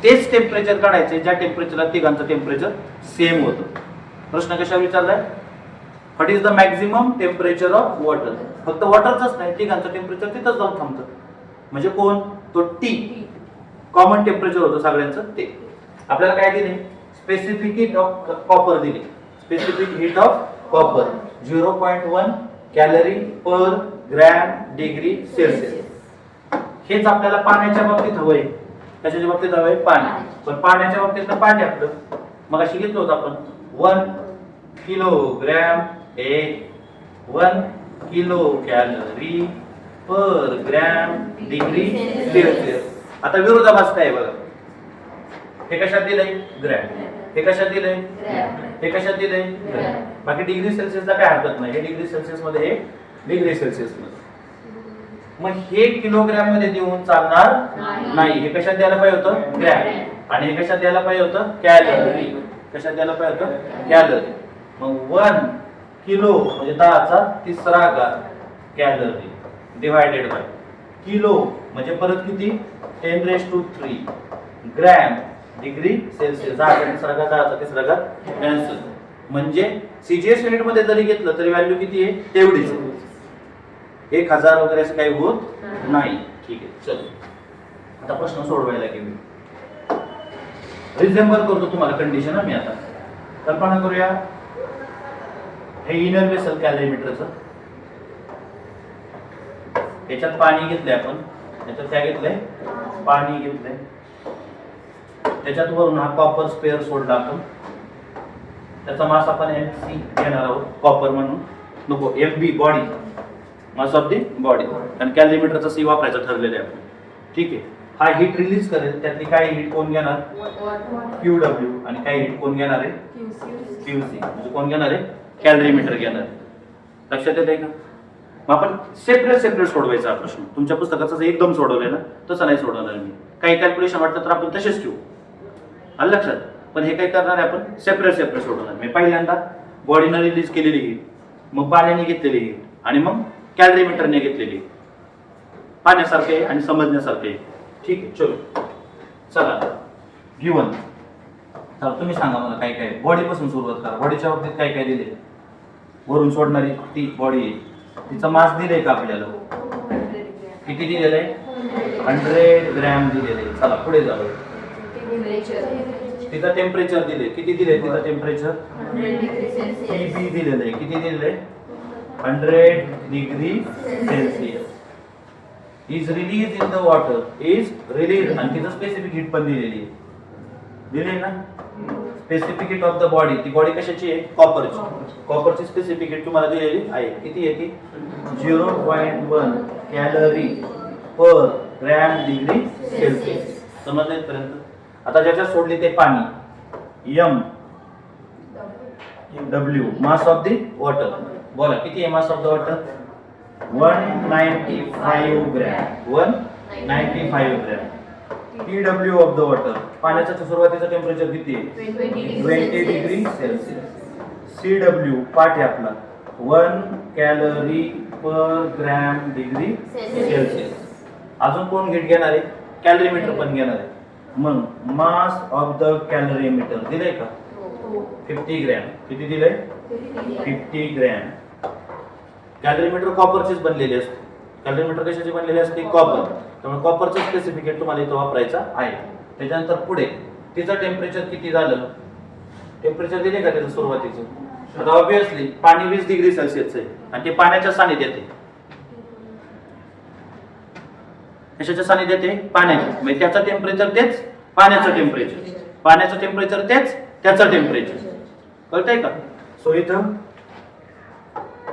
तेच टेम्परेचर काढायचे ज्या टेम्परेचरला तिघांचं टेम्परेचर सेम होतं. प्रश्न कशावर विचारलाय what is the maximum temperature of water. फक्त वॉटरच नाही, तिघांचं टेम्परेचर तिथंच जाऊन थांबतं. म्हणजे कोण तो टी कॉमन टेम्परेचर होतं सगळ्यांचं ते. आपल्याला काय दिले स्पेसिफिक हीट ऑफ कॉपर दिले. Specific heat of copper 0.1 calorie per gram degree Celsius. हेच आपल्याला पाण्याच्या बाबतीत हवंय. कशाच्या बाबतीत हवंय पाणी. पण पाण्याच्या बाबतीत पाणी आपलं मग अशी घेतलं होतं आपण 1 kilogram 1 kilo calorie per gram degree Celsius. आता विरोधाभास काय बघा. हे कशात दिलंय ग्रॅम, हे कशात दिलंय हे कशात दिलंय ग्रॅम. बाकी डिग्री सेल्सिअसला काय हरकत नाही. हे डिग्री सेल्सिअस मध्ये, हे डिग्री सेल्सिअस मध्ये. मग हे किलोग्रॅम मध्ये देऊन चालणार नाही. हे कशात द्यायला पाहिजे होतं ग्रॅम. आणि हे कशात द्यायला पाहिजे होतं कॅलरी. कशात द्यायला पाहिजे होतं कॅलरी. मग 1 किलो म्हणजे 10³ कॅलरी डिवायडेड बाय किलो म्हणजे परत किती 10³ ग्रॅम डिग्री सेल्सिअस. 10³ कॅन्सल. म्हणजे सीजीएस युनिट मध्ये जरी घेतलं तरी व्हॅल्यू किती आहे तेवढीच आहे. 1000 वगैरे असं काही होत नाही. ठीक आहे. चलो आता प्रश्न सोडवायला घेऊ. रिझेंबल करतो तुम्हाला कंडिशन. मी आता कल्पना करूया हे इनर वेसल कॅलरीमीटरचं. याच्यात पाणी घेतलंय आपण. याच्यात काय घेतलंय पाणी घेतलंय. त्याच्यात वरून हा कॉपर स्पेअर सोडला आपण. त्याचा मास आपण MC घेणार आहोत कॉपर म्हणून. नको MB body mass of the body. कारण कॅलरीमीटरचा C वापरायचं ठरलेलं आहे आपण. ठीक आहे. हा हीट रिलीज करेल. त्यातली काही हीट कोण घेणार QW आणि काही हीट कोण घेणार आहे QC. म्हणजे कोण घेणार आहे कॅलरीमीटर घेणार आहे. लक्षात येत आहे का. मग आपण सेपरेट सोडवायचा हा प्रश्न. तुमच्या पुस्तकात जसं एकदम सोडवलंय ना तसं नाही सोडवणार मी. काही कॅल्क्युलेशन वाटतं तर आपण तसेच ठेवू. आलं लक्षात. पण हे काय करणार आहे आपण सेपरेट सोडवणार. मी पहिल्यांदा बॉडीनं रिलीज केलेली हीट, मग पाण्याने घेतलेली हीट आणि मग कॅलरीमीटरने घेतलेली. पाण्यासारखे आहे आणि समजण्यासारखे आहे. ठीक आहे. चलो चला गिवन. तर तुम्ही सांगा मला काय काय. बॉडी पासून सुरुवात करा. बॉडीच्या बाबतीत काय काय दिले. वरून सोडणारी ती बॉडी आहे. तिचं मास दिलंय का आपल्याला किती दिलेलं आहे 100 ग्रॅम दिलेलं आहे. चला पुढे जाऊ. तिचं टेम्परेचर दिले. किती दिले तिचं टेम्परेचर TB दिलेलं आहे. किती दिलेलं आहे 100 degree Celsius. Is release in the water. Is release. आणि तिचं स्पेसिफिक हीट पण दिलेली आहे. दिले ना specific heat of the body. ती बॉडी कशाची आहे कॉपरची. कॉपरची स्पेसिफिक हीट तुम्हाला दिलेली आहे. किती आहे ती 0.1 calorie per gram degree Celsius. समजलं इथपर्यंत? आता ज्याच्यात सोडली ते पाणी M W mass of the water. बोला किती आहे mass of the water? 195 gram. 195 gram. TW of the water, पाण्याचं सुरुवातीचं टेम्परेचर किती आहे? 20 डिग्री सेल्सिअस. CW पाठ आहे आपला 1 calorie per gram degree Celsius. अजून कोण घेणार आहे? कॅलरीमीटर पण घेणार आहे. मग मास ऑफ द कॅलरीमीटर दिलंय का? 50 ग्रॅम. किती दिलंय? 50 ग्रॅम. कॅलरीमीटर कॉपरचीच बनलेली असते. कॅलरीमीटर कशाची बनलेली असते? कॉपर. त्यामुळे कॉपरचं स्पेसिफिकेट तुम्हाला इथं वापरायचं आहे. त्याच्यानंतर पुढे तिचं टेम्परेचर किती झालं? टेम्परेचर दिले का त्याचं सुरुवातीचं? आता ऑब्विसली पाणी 20 डिग्री सेल्सिअस आहे आणि ते पाण्याच्या सानिध्यात येते. कशाच्या सानिध्यात आहे? पाण्याच्या. म्हणजे त्याचं टेम्परेचर तेच पाण्याचं टेम्परेचर, पाण्याचं टेम्परेचर तेच त्याचं टेम्परेचर. कळतंय का? सो इथं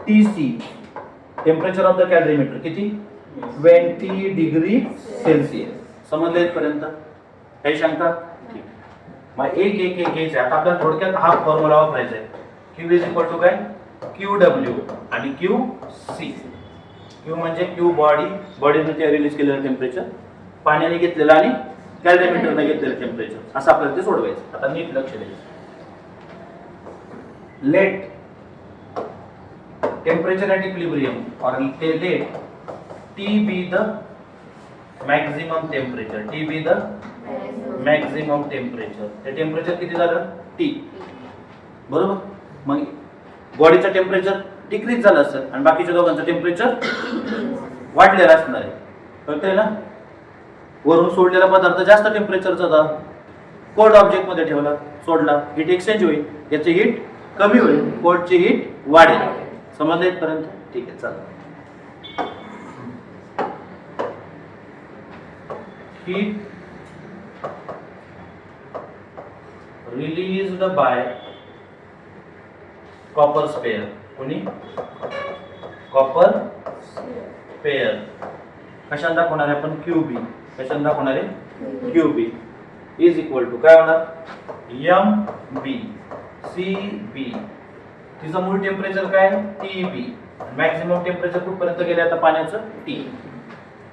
TC टेम्परेचर ऑफ द कॅलरीमीटर किती? 20 डिग्री सेल्सिअस. समजलं इथपर्यंत? काही शंका? ठीक. मग एक एक एक घ्यायचं. आता आपल्याला थोडक्यात हा फॉर्म्युला वापरायचा आहे. Q इज इक्वल टू काय? QW आणि QC. Q म्हणजे Q बॉडीने ते रिलीज केलेलं टेम्परेचर, पाण्याने घेतलेलं आणि कॅलरीमीटरने घेतलेलं टेम्परेचर, असं आपल्याला ते सोडवायचं. आता नीट लक्ष द्यायचं. Let temperature at equilibrium or let T be the maximum temperature. T be the maximum temperature. ते टेम्परेचर किती झालं? T. बरोबर? मग बॉडीचं टेम्परेचर डिक्रीज झालं असेल आणि बाकीच्या दोघांचं टेम्परेचर वाढलेलं असणार आहे. कळतंय ना? वरून सोडलेला पदार्थ जास्त टेम्परेचरचा होता, कोल्ड ऑब्जेक्ट मध्ये ठेवला, सोडला, हीट एक्सचेंज होईल, याची हीट कमी होईल, कोल्डची हीट वाढेल. समजलं इथपर्यंत? ठीक आहे, चला. Heat released by copper sphere. कोणी? Copper pair. कशाने दाखवणार आहे आपण? QB. कशाने दाखवणार आहे? QB इज इक्वल टू काय होणार? MB CB. तिचं मूळ टेम्परेचर काय? TB. मॅक्झिमम टेम्परेचर कुठपर्यंत गेले आता पाण्याचं? T.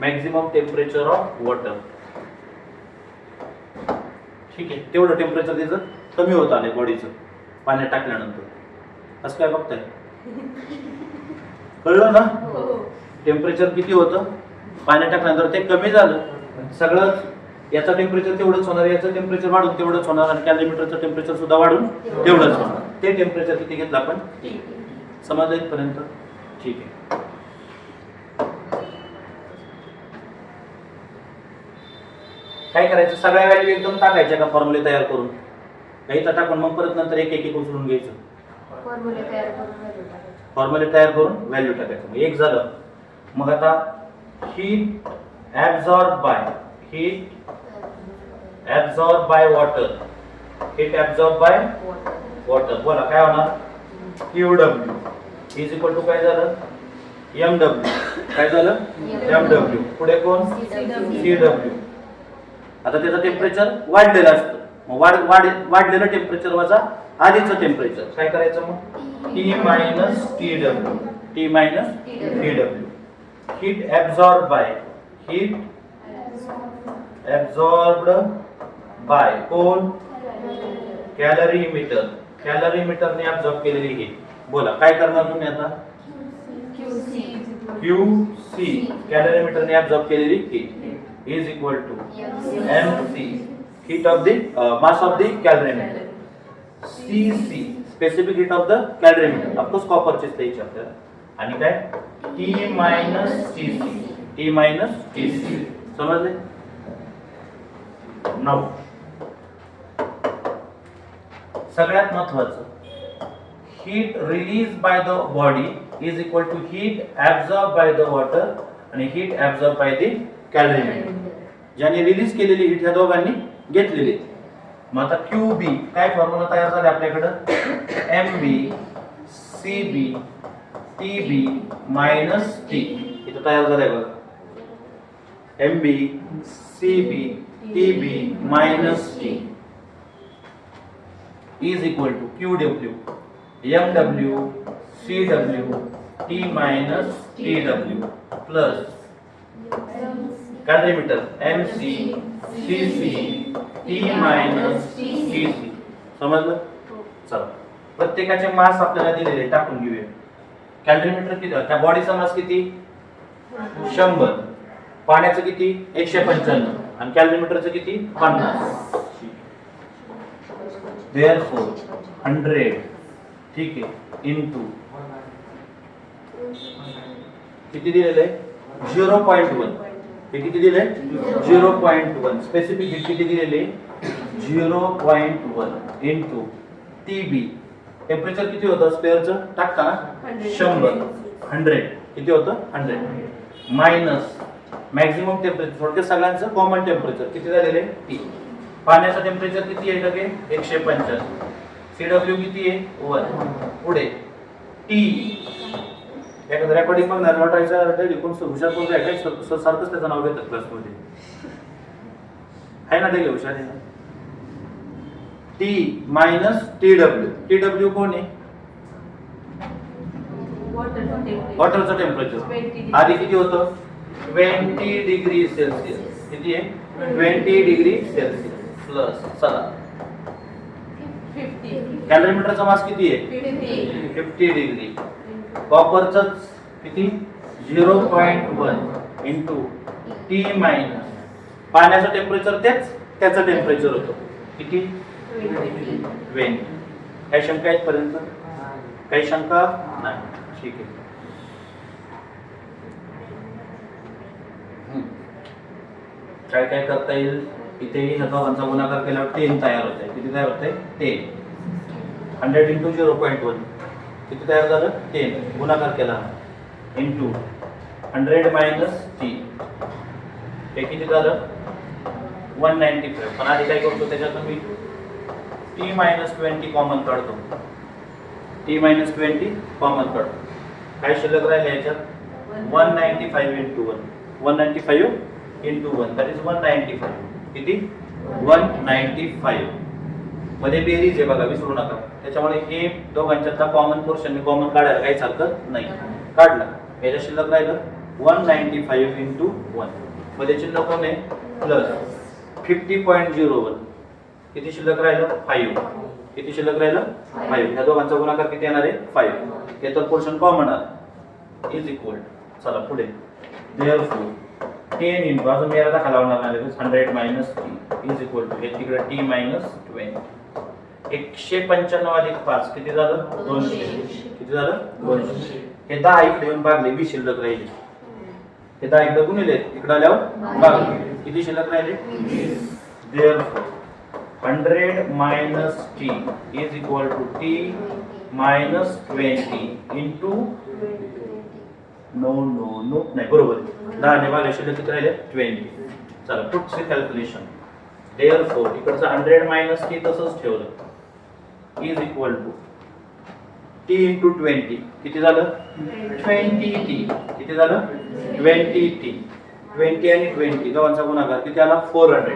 Maximum temperature of water. ठीक आहे, तेवढं टेम्परेचर तिचं कमी होत आले बॉडीचं पाण्यात टाकल्यानंतर. असं काय बघताय? कळलं ना? टेम्परेचर किती होतं पाण्यात टाकल्यानंतर? ते कमी झालं. सगळं याचं टेम्परेचर तेवढंच होणार, याचं टेम्परेचर वाढून तेवढंच होणार आणि कॅलरीमीटरचं टेम्परेचर सुद्धा वाढून तेवढंच होणार. ते टेम्परेचर किती घेतलं आपण? T. समजलं इथपर्यंत? ठीक आहे. काय करायचं? सगळ्या व्हॅल्यू एकदम टाकायच्या का फॉर्म्युले तयार करून? काही तर टाकून मग परत नंतर एक एक उचलून घ्यायचं. फॉर्म्युले तयार करून व्हॅल्यू टाकायचं. मग एक झालं. मग आता heat absorb by water. Heat absorb by water. बोला काय होणार? QW इज इक्वल टू काय झालं? MW. काय झालं? MW. पुढे कोण? CW. आता त्याचं टेम्परेचर वाढलेलं असतं. मग वाढलेलं टेम्परेचर वजा आधीचं टेम्परेचर काय करायचं? मग T minus TW. T minus TW. Heat absorbed by कोण? कॅलरीमीटर. कॅलरीमीटरने ऍब्सॉर्ब केलेली हीट. बोला काय करणार तुम्ही आता? QC कॅलरीमीटरने ऍब्सॉर्ब केलेली heat is equal to MC heat of the mass of the calorimeter. CC specific heat of the calorimeter. of course copper चे द्यायचे आपल्याला. आणि काय? T minus TC. T minus TC. समजले? नाउ सगळ्यात महत्त्वाचं, heat released by the body is equal to heat absorbed by the water आणि heat absorbed by the calorimeter. ज्याने रिलीज केलेली हीट ह्या दोघांनी घेतलेली. मग आता QB काय फॉर्म्युला तयार झाला आपल्याकडं? MB CB TB minus T. इथं तयार झालंय बघा. MB CB TB minus T is equal to QW MW CW T minus TW plus कॅलरीमीटर MC CC T minus TC. समजलं? चला प्रत्येकाचे मास आपल्याला दिलेले टाकून घेऊया. कॅलरीमीटर किती, त्या बॉडीचा मास किती 100, पाण्याचं किती 155 आणि कॅलरीमीटरचं किती 50. Therefore 100 ठीक आहे इंटू किती दिलेलं आहे 0.1. हे किती दिले 0.1. स्पेसिफिक हिट किती दिलेले 0.1 इंटू TB. टेम्परेचर किती होतं स्पेअरचं टाकताना 100 किती होतं 100 मायनस मॅक्झिमम टेम्परेचर थोडक्यात सगळ्यांचं कॉमन टेम्परेचर किती झालेले T. पाण्याचं टेम्परेचर किती आहे लगे 155. CW किती आहे 1. पुढे T एखादं रेकॉर्डिंग बघणार वाटायचं कोण हुशार कोण आहे काय सारखंच त्याचं नाव घेतात क्लासमध्ये आहे ना डेली हुशार आहे ना. T मायनस TW कोण आहे वॉटरचं टेम्परेचर आधी किती होतं 20 डिग्री सेल्सिअस. किती आहे 20 डिग्री सेल्सिअस प्लस चला कॅलरीमीटरचा मास किती आहे 50 डिग्री. कॉपरचं किती 0.1 इंटू T मायनस पाण्याचं टेम्परेचर त्याचं टेम्परेचर होतं किती 20. काही शंका आहेत पर्यंत काही शंका नाही ठीक आहे. काय काय करता येईल इथे ह्या दोघांचा गुणाकार केल्यावर 10 तयार होत आहे. किती तयार होत आहे 10. 100 इंटू 0.1 किती तयार झालं 10. गुणाकार केला इंटू 100 मायनस T हे किती झालं 195. पण आधी काय करतो त्याच्यातून मी T मायनस 20 कॉमन काढतो. T मायनस 20 कॉमन काढतो. काय शिल्लक राहिले याच्यात 195 इंटू 195 इंटू 1 दॅट इज 195. किती 195 मध्ये बेरीज आहे बघा विसरू नका. त्याच्यामुळे हे दोघांच्यातला कॉमन पोर्शन मी कॉमन काढायला काहीच हरकत नाही. काढला याच्या शिल्लक राहिलं 195 इंटू 1 मध्ये शिल्लक कोण आहे प्लस 50.01 किती शिल्लक राहिलं 5. किती शिल्लक राहिलं 5. ह्या दोघांचा गुणाकार किती येणार आहे 5. हे तर पोर्शन कॉमन आहे इज इक्वल. चला पुढे देअरफॉर 10 इंटू अजून मी याला दाखवा लावणार नाही 100 minus T is equal to हे तिकडे T मायनस 20. 195 अधिक 5 किती झालं 200. किती झालं 200. हे 10 इकडे येऊन भागले 20 शिल्लक राहिले. हे 10 इकडे गुणिले इकडे आल्यावर भागले किती शिल्लक राहिले 20. Therefore 100 minus T is equal to T minus 20 into no नाही बरोबर 10 ने भागले शिल्लक किती राहिले 20. चला पुढचे कॅल्क्युलेशन. देअरफॉर इकडचं 100 मायनस T तसंच ठेवलं is equal to T into 20 किती झालं 20T. किती झालं 20T. 20 आणि 20 दोघांचा गुणाकार किती आला 400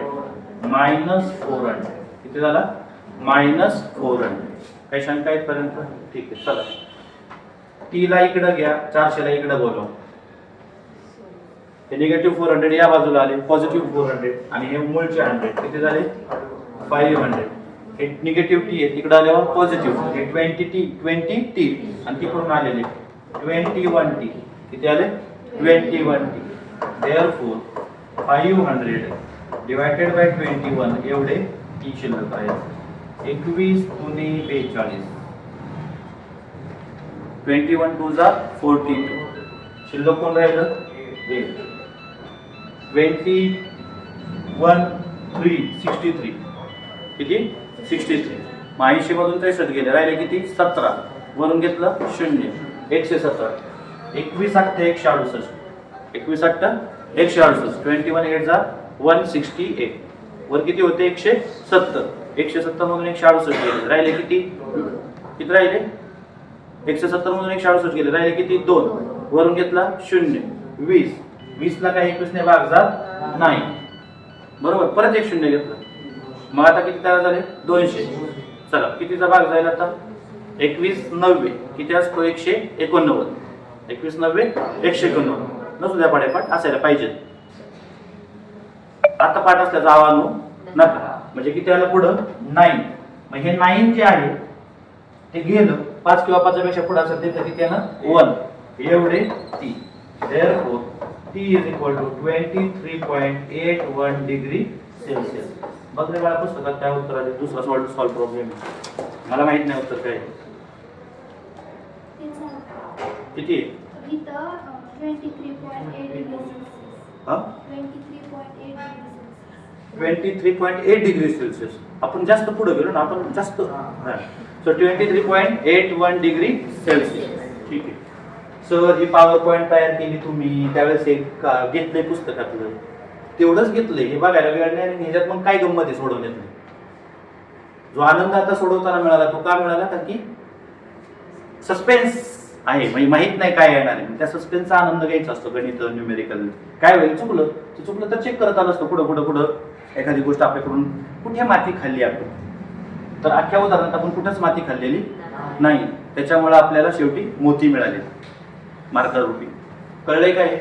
मायनस 400 किती झाला मायनस 400. काही शंका आहेत पर्यंत ठीक आहे. चला T ला इकडे घ्या 400 ला इकडे बोलवा. हे निगेटिव्ह 400 या बाजूला आले पॉझिटिव्ह 400 आणि हे मूळचे 100 किती झाले 500. हे निगेटिव्ह T आहे तिकडे आल्यावर पॉझिटिव्ह हे 20T आणि तिकडून आलेले 21T किती आले 21T. देअरफॉर 500 डिवायडेड बाय 21 एवढे T शिल्लक आहे. 21 दुनी 42 21 2 जा 42 शिल्लक कोण राहिलं 21 3 63 किती 63. 80 मधून 63 गेले राहिले किती 17 वरून घेतलं 0 117 21 8 168 21 8 168 21 8 जा 168 वर किती होते 170 170 मधून 168 गेले राहिले किती राहिले 170 मधून 168 गेले राहिले किती 2 वरून घेतला 0 20 20 ला काही 21 ने भाग जात नाही, बरोबर. परत एक शून्य घेतलं, मग आता किती तयार झाले 200. चला कितीचा भाग जाईल आता 21 90 किती असतो 189. 21 90 189 नसू द्या पाडेपाठ असायला पाहिजे. आता पाठ असल्याचा आवानू नका, म्हणजे किती आलं पुढं 9. मग हे 9 जे आहे ते गेलं 5 किंवा 5 पेक्षा पुढे असेल ते किती आहे ना 1 एवढे T. therefore T is equal to 23.81 degree Celsius. बघ रे मला पुस्तकात काय उत्तर आले. दुसरा सॉल्व प्रॉब्लेम मला माहित नाही उत्तर काय किती आहे. 23.8 डिग्री सेल्सिअस. आपण जास्त पुढे गेलो ना, आपण जास्त. So 23.81 degree Celsius. ठीक आहे सर. ही पॉवर पॉइंट तयार केली तुम्ही त्यावेळेस एक घेतलंय पुस्तकातलं, तेवढंच घेतलंय. हे बघायला वेळ नाही आणि ह्याच्यात मग काय गंमत आहे सोडवण्यात नाही. जो आनंद आता सोडवताना मिळाला तो का मिळाला, कारण की सस्पेन्स आहे, म्हणजे माहित नाही काय येणार आहे. त्या सस्पेन्सचा आनंद घ्यायचा असतो. गणित न्यूमेरिकल काय होईल चुकलं तर चेक करत आलं असतं पुढं एखादी गोष्ट आपल्याकडून कुठे माती खाल्ली आपण, तर अख्ख्या उदाहरणात आपण कुठेच माती खाल्लेली नाही. त्याच्यामुळे आपल्याला शेवटी मोती मिळाले मार्कारूपी. कळलंय काय?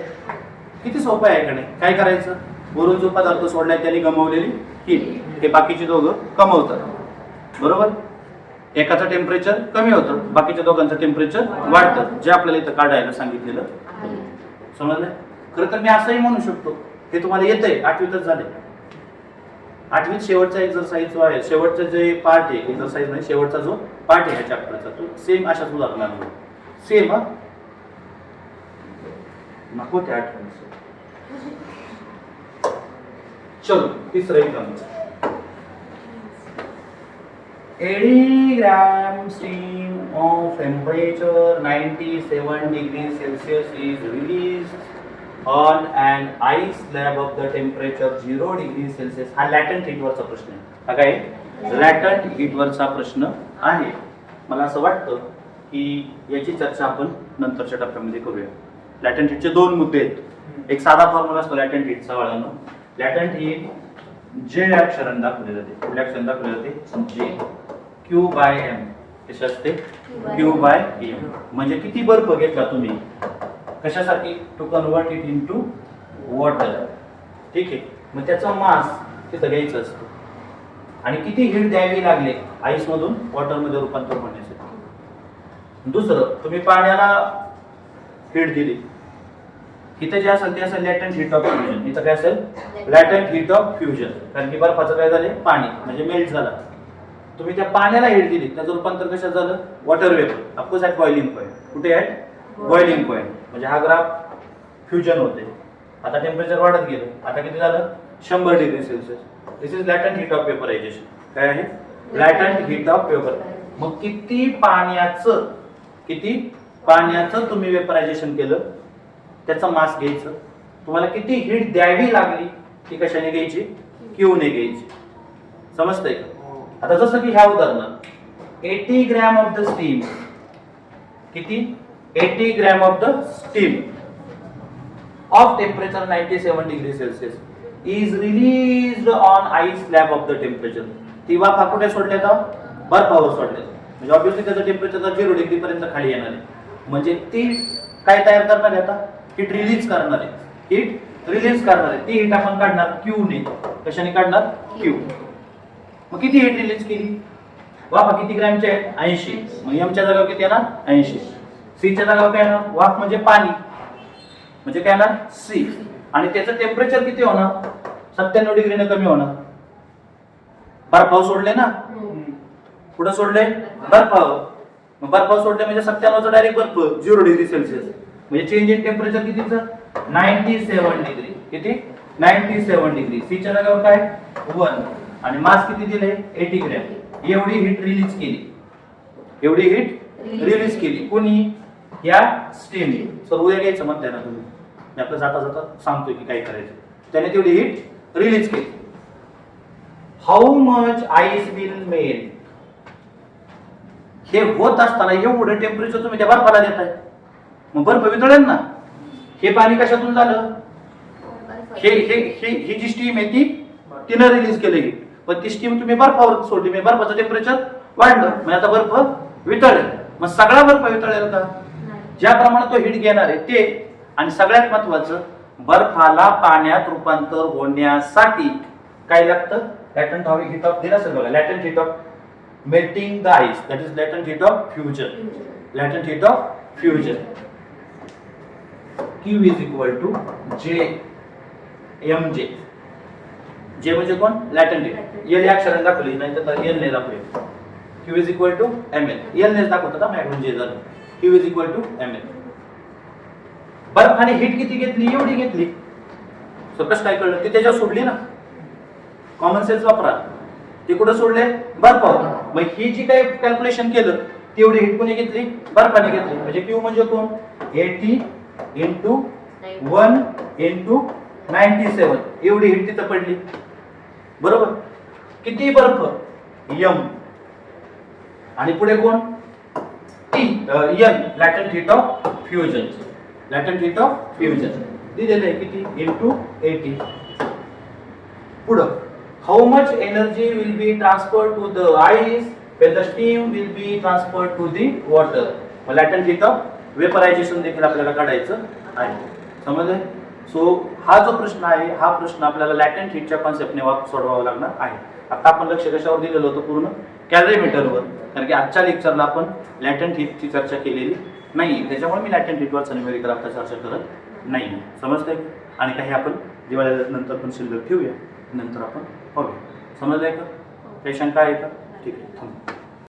किती सोपं आहे का नाही. काय करायचं, वरून जो पदार्थ सोडलाय त्याने गमावलेली हीट, हे बाकीचे दोघं कमवतात, बरोबर. एकाचं टेम्परेचर कमी होतं, बाकीच्या दोघांचं टेम्परेचर वाढतं, जे आपल्याला इथं काढायला सांगितलेलं. समजलं. खरं तर मी असंही म्हणू शकतो, हे तुम्हाला येतंय 8वीतच झाले. 8वीत शेवटचा एक्सरसाइज जो आहे, शेवटचा जे पार्ट आहे, एक्सरसाइज नाही शेवटचा जो पार्ट आहे ह्या चॅप्टरचा, तो सेम अशाच उदाहरणांवर सेम. नको त्या आठवण. चलो तिसरं exam. 80 gram steam of temperature 97 degrees Celsius is released on an ice slab of the temperature 0 degrees Celsius. हा लॅटंट हीट वरचा प्रश्न आहे. हा काय लॅटंट हीट वरचा प्रश्न आहे. मला असं वाटतं की याची चर्चा आपण नंतरच्या टप्प्यामध्ये करूया. लॅटंट हीटचे दोन मुद्दे आहेत. एक साधा फॉर्म्युला असतो लॅटंट हीटचा वाळांनो. लॅटंट हीट जे अक्षराने दाखवले जाते, कुठल्या अक्षराने दाखवले जाते, जे Q बाय एम. कसे असते Q बाय एम. म्हणजे किती बर्फ घेतला तुम्ही कशासाठी, to convert it into water. ठीक आहे. मग त्याचा मास तिथं घ्यायचं असतं आणि किती हीट द्यावी लागले आईस मधून वॉटर मध्ये रूपांतर होण्यासाठी. दुसरं, तुम्ही पाण्याला हीट दिली, इथे जे असेल ते असेल लॅटंट हीट ऑफ फ्युजन. इथं काय असेल लॅटंट हीट ऑफ फ्युजन, कारण की बर्फाचं काय झाले पाणी म्हणजे मेल्ट झाला. तुम्ही त्या पाण्याला हीट दिली, त्याचं रूपांतर कशात झालं water vapour. Of course at boiling point. कुठे ॲट बॉइलिंग पॉईंट. म्हणजे हा ग्राफ फ्युजन होते. आता टेम्परेचर वाढत गेलं, आता किती झालं 100 degree Celsius. This is latent heat of vaporisation. काय आहे लॅटंट हीट ऑफ वेपर. मग किती पाण्याचं तुम्ही वेपरायझेशन केलं त्याचा मास घ्यायचं. तुम्हाला किती हीट द्यावी लागली ती कशाने घ्यायची, Q ने घ्यायची. समजतंय का. आता जसं की ह्या उदाहरणात 80 ग्रॅम ऑफ द स्टीम, किती 80 gram of the steam of temperature 97 degree Celsius is released on ice slab of the temperature. ती वाफ कुठे सोडल्या तर बर्फावर सोडल्या, म्हणजे ऑब्विसली त्याचं टेम्परेचर 0 डिग्री पर्यंत खाली येणार आहे. म्हणजे ती काय तयार करणार आहे, आता हीट रिलीज करणार आहे. हीट रिलीज करणार आहे. ती हीट आपण काढणार Q ने. कशाने काढणार Q. मग किती हीट रिलीज केली, वाफ किती ग्रॅमचे आहे 80. मग M च्या जागेवर किती येणार 80. C च्या जागेवर काय येणार, वाफ म्हणजे पाणी म्हणजे काय येणार C. आणि त्याचं टेम्परेचर किती होणार 97 डिग्रीने कमी होणार. बर्फावर सोडले ना, पुढे सोडले बर्फावर. मग बर्फावर सोडले म्हणजे 97चा डायरेक्ट बर्फ 0 डिग्री सेल्सिअस. म्हणजे चेंज इन टेम्परेचर कितीचं 97 डिग्री. किती 97 डिग्री. C च्या जागेवर काय 1. आणि मास किती दिले 80 ग्रॅम. एवढी हीट रिलीज केली. कोणी या स्टीम. सर उद्या घ्यायचं म्हणताय ना तुम्ही, मी आपलं जाता जाता सांगतोय की काय करायचं. त्याने तेवढी हीट रिलीज केली. How much ice will melt. हे होत असताना एवढं टेम्परेचर तुम्ही त्या बर्फाला देताय, मग बर्फ वितळेल ना. हे पाणी कशातून झालं ही जी स्टीम आहे ती तिनं रिलीज केली हीट, पण ती स्टीम तुम्ही बर्फावर सोडली, मी बर्फाचं टेम्परेचर वाढलं, म्हणजे आता बर्फ वितळेल. मग सगळा बर्फ वितळेल का? ज्या प्रमाणात तो हीट घेणार आहे ते. आणि सगळ्यात महत्वाचं, बर्फाला पाण्यात रूपांतर होण्यासाठी काय लागतं? लॅटंट हीट ऑफ दिलं असेल बघा, latent heat of melting the ice, that is latent heat of fusion. Latent heat of fusion Q is equal to J mj. जे म्हणजे कोण? Latent heat. एल या अक्षराने दाखवली, नाही तर एल ने दाखवली. Q is equal to ml. L ने दाखवतो का मॅग्नेट जे झालं. Q is equal to ml. बर्फाने हीट किती घेतली? एवढी घेतली. सो कसं काय कळलं? ती त्याच्यावर सोडली ना. कॉमन सेन्स वापरा. ते कुठं सोडले? बर्फावर. मग ही जी काही कॅल्क्युलेशन केलं तेवढी हीट कोणी घेतली? बर्फाने घेतली. म्हणजे Q म्हणजे कोण? 80 into 1 into 97 एवढी हीट तिथं पडली. बरोबर? किती बर्फ? m. आणि पुढे कोण? T n latent heat of fusion. Latent heat of fusion दिलेलं आहे किती? into 80. पुढं how much energy will be transferred to the ice when the steam will be transferred to the water. Latent heat of vaporisation देखील आपल्याला काढायचं आहे. समजलं? So हा जो प्रश्न आहे, हा प्रश्न आपल्याला लॅटंट हीटच्या कॉन्सेप्टने सोडवावा लागणार आहे. आता आपण लक्ष कशावर दिलेलं होतं? पूर्ण कॅलरीमीटरवर. कारण की आजच्या लेक्चरला आपण लॅटंट हीटची चर्चा केलेली नाही, त्याच्यामुळे मी लॅटंट हीटवर न्यूमेरिकल आता चर्चा करत नाही. समजतंय? आणि काही आपण दिवाळीनंतर पण शिल्लक ठेवूया, नंतर आपण पाहूया. समजलंय का? काही शंका आहे का? ठीक आहे, थांबा.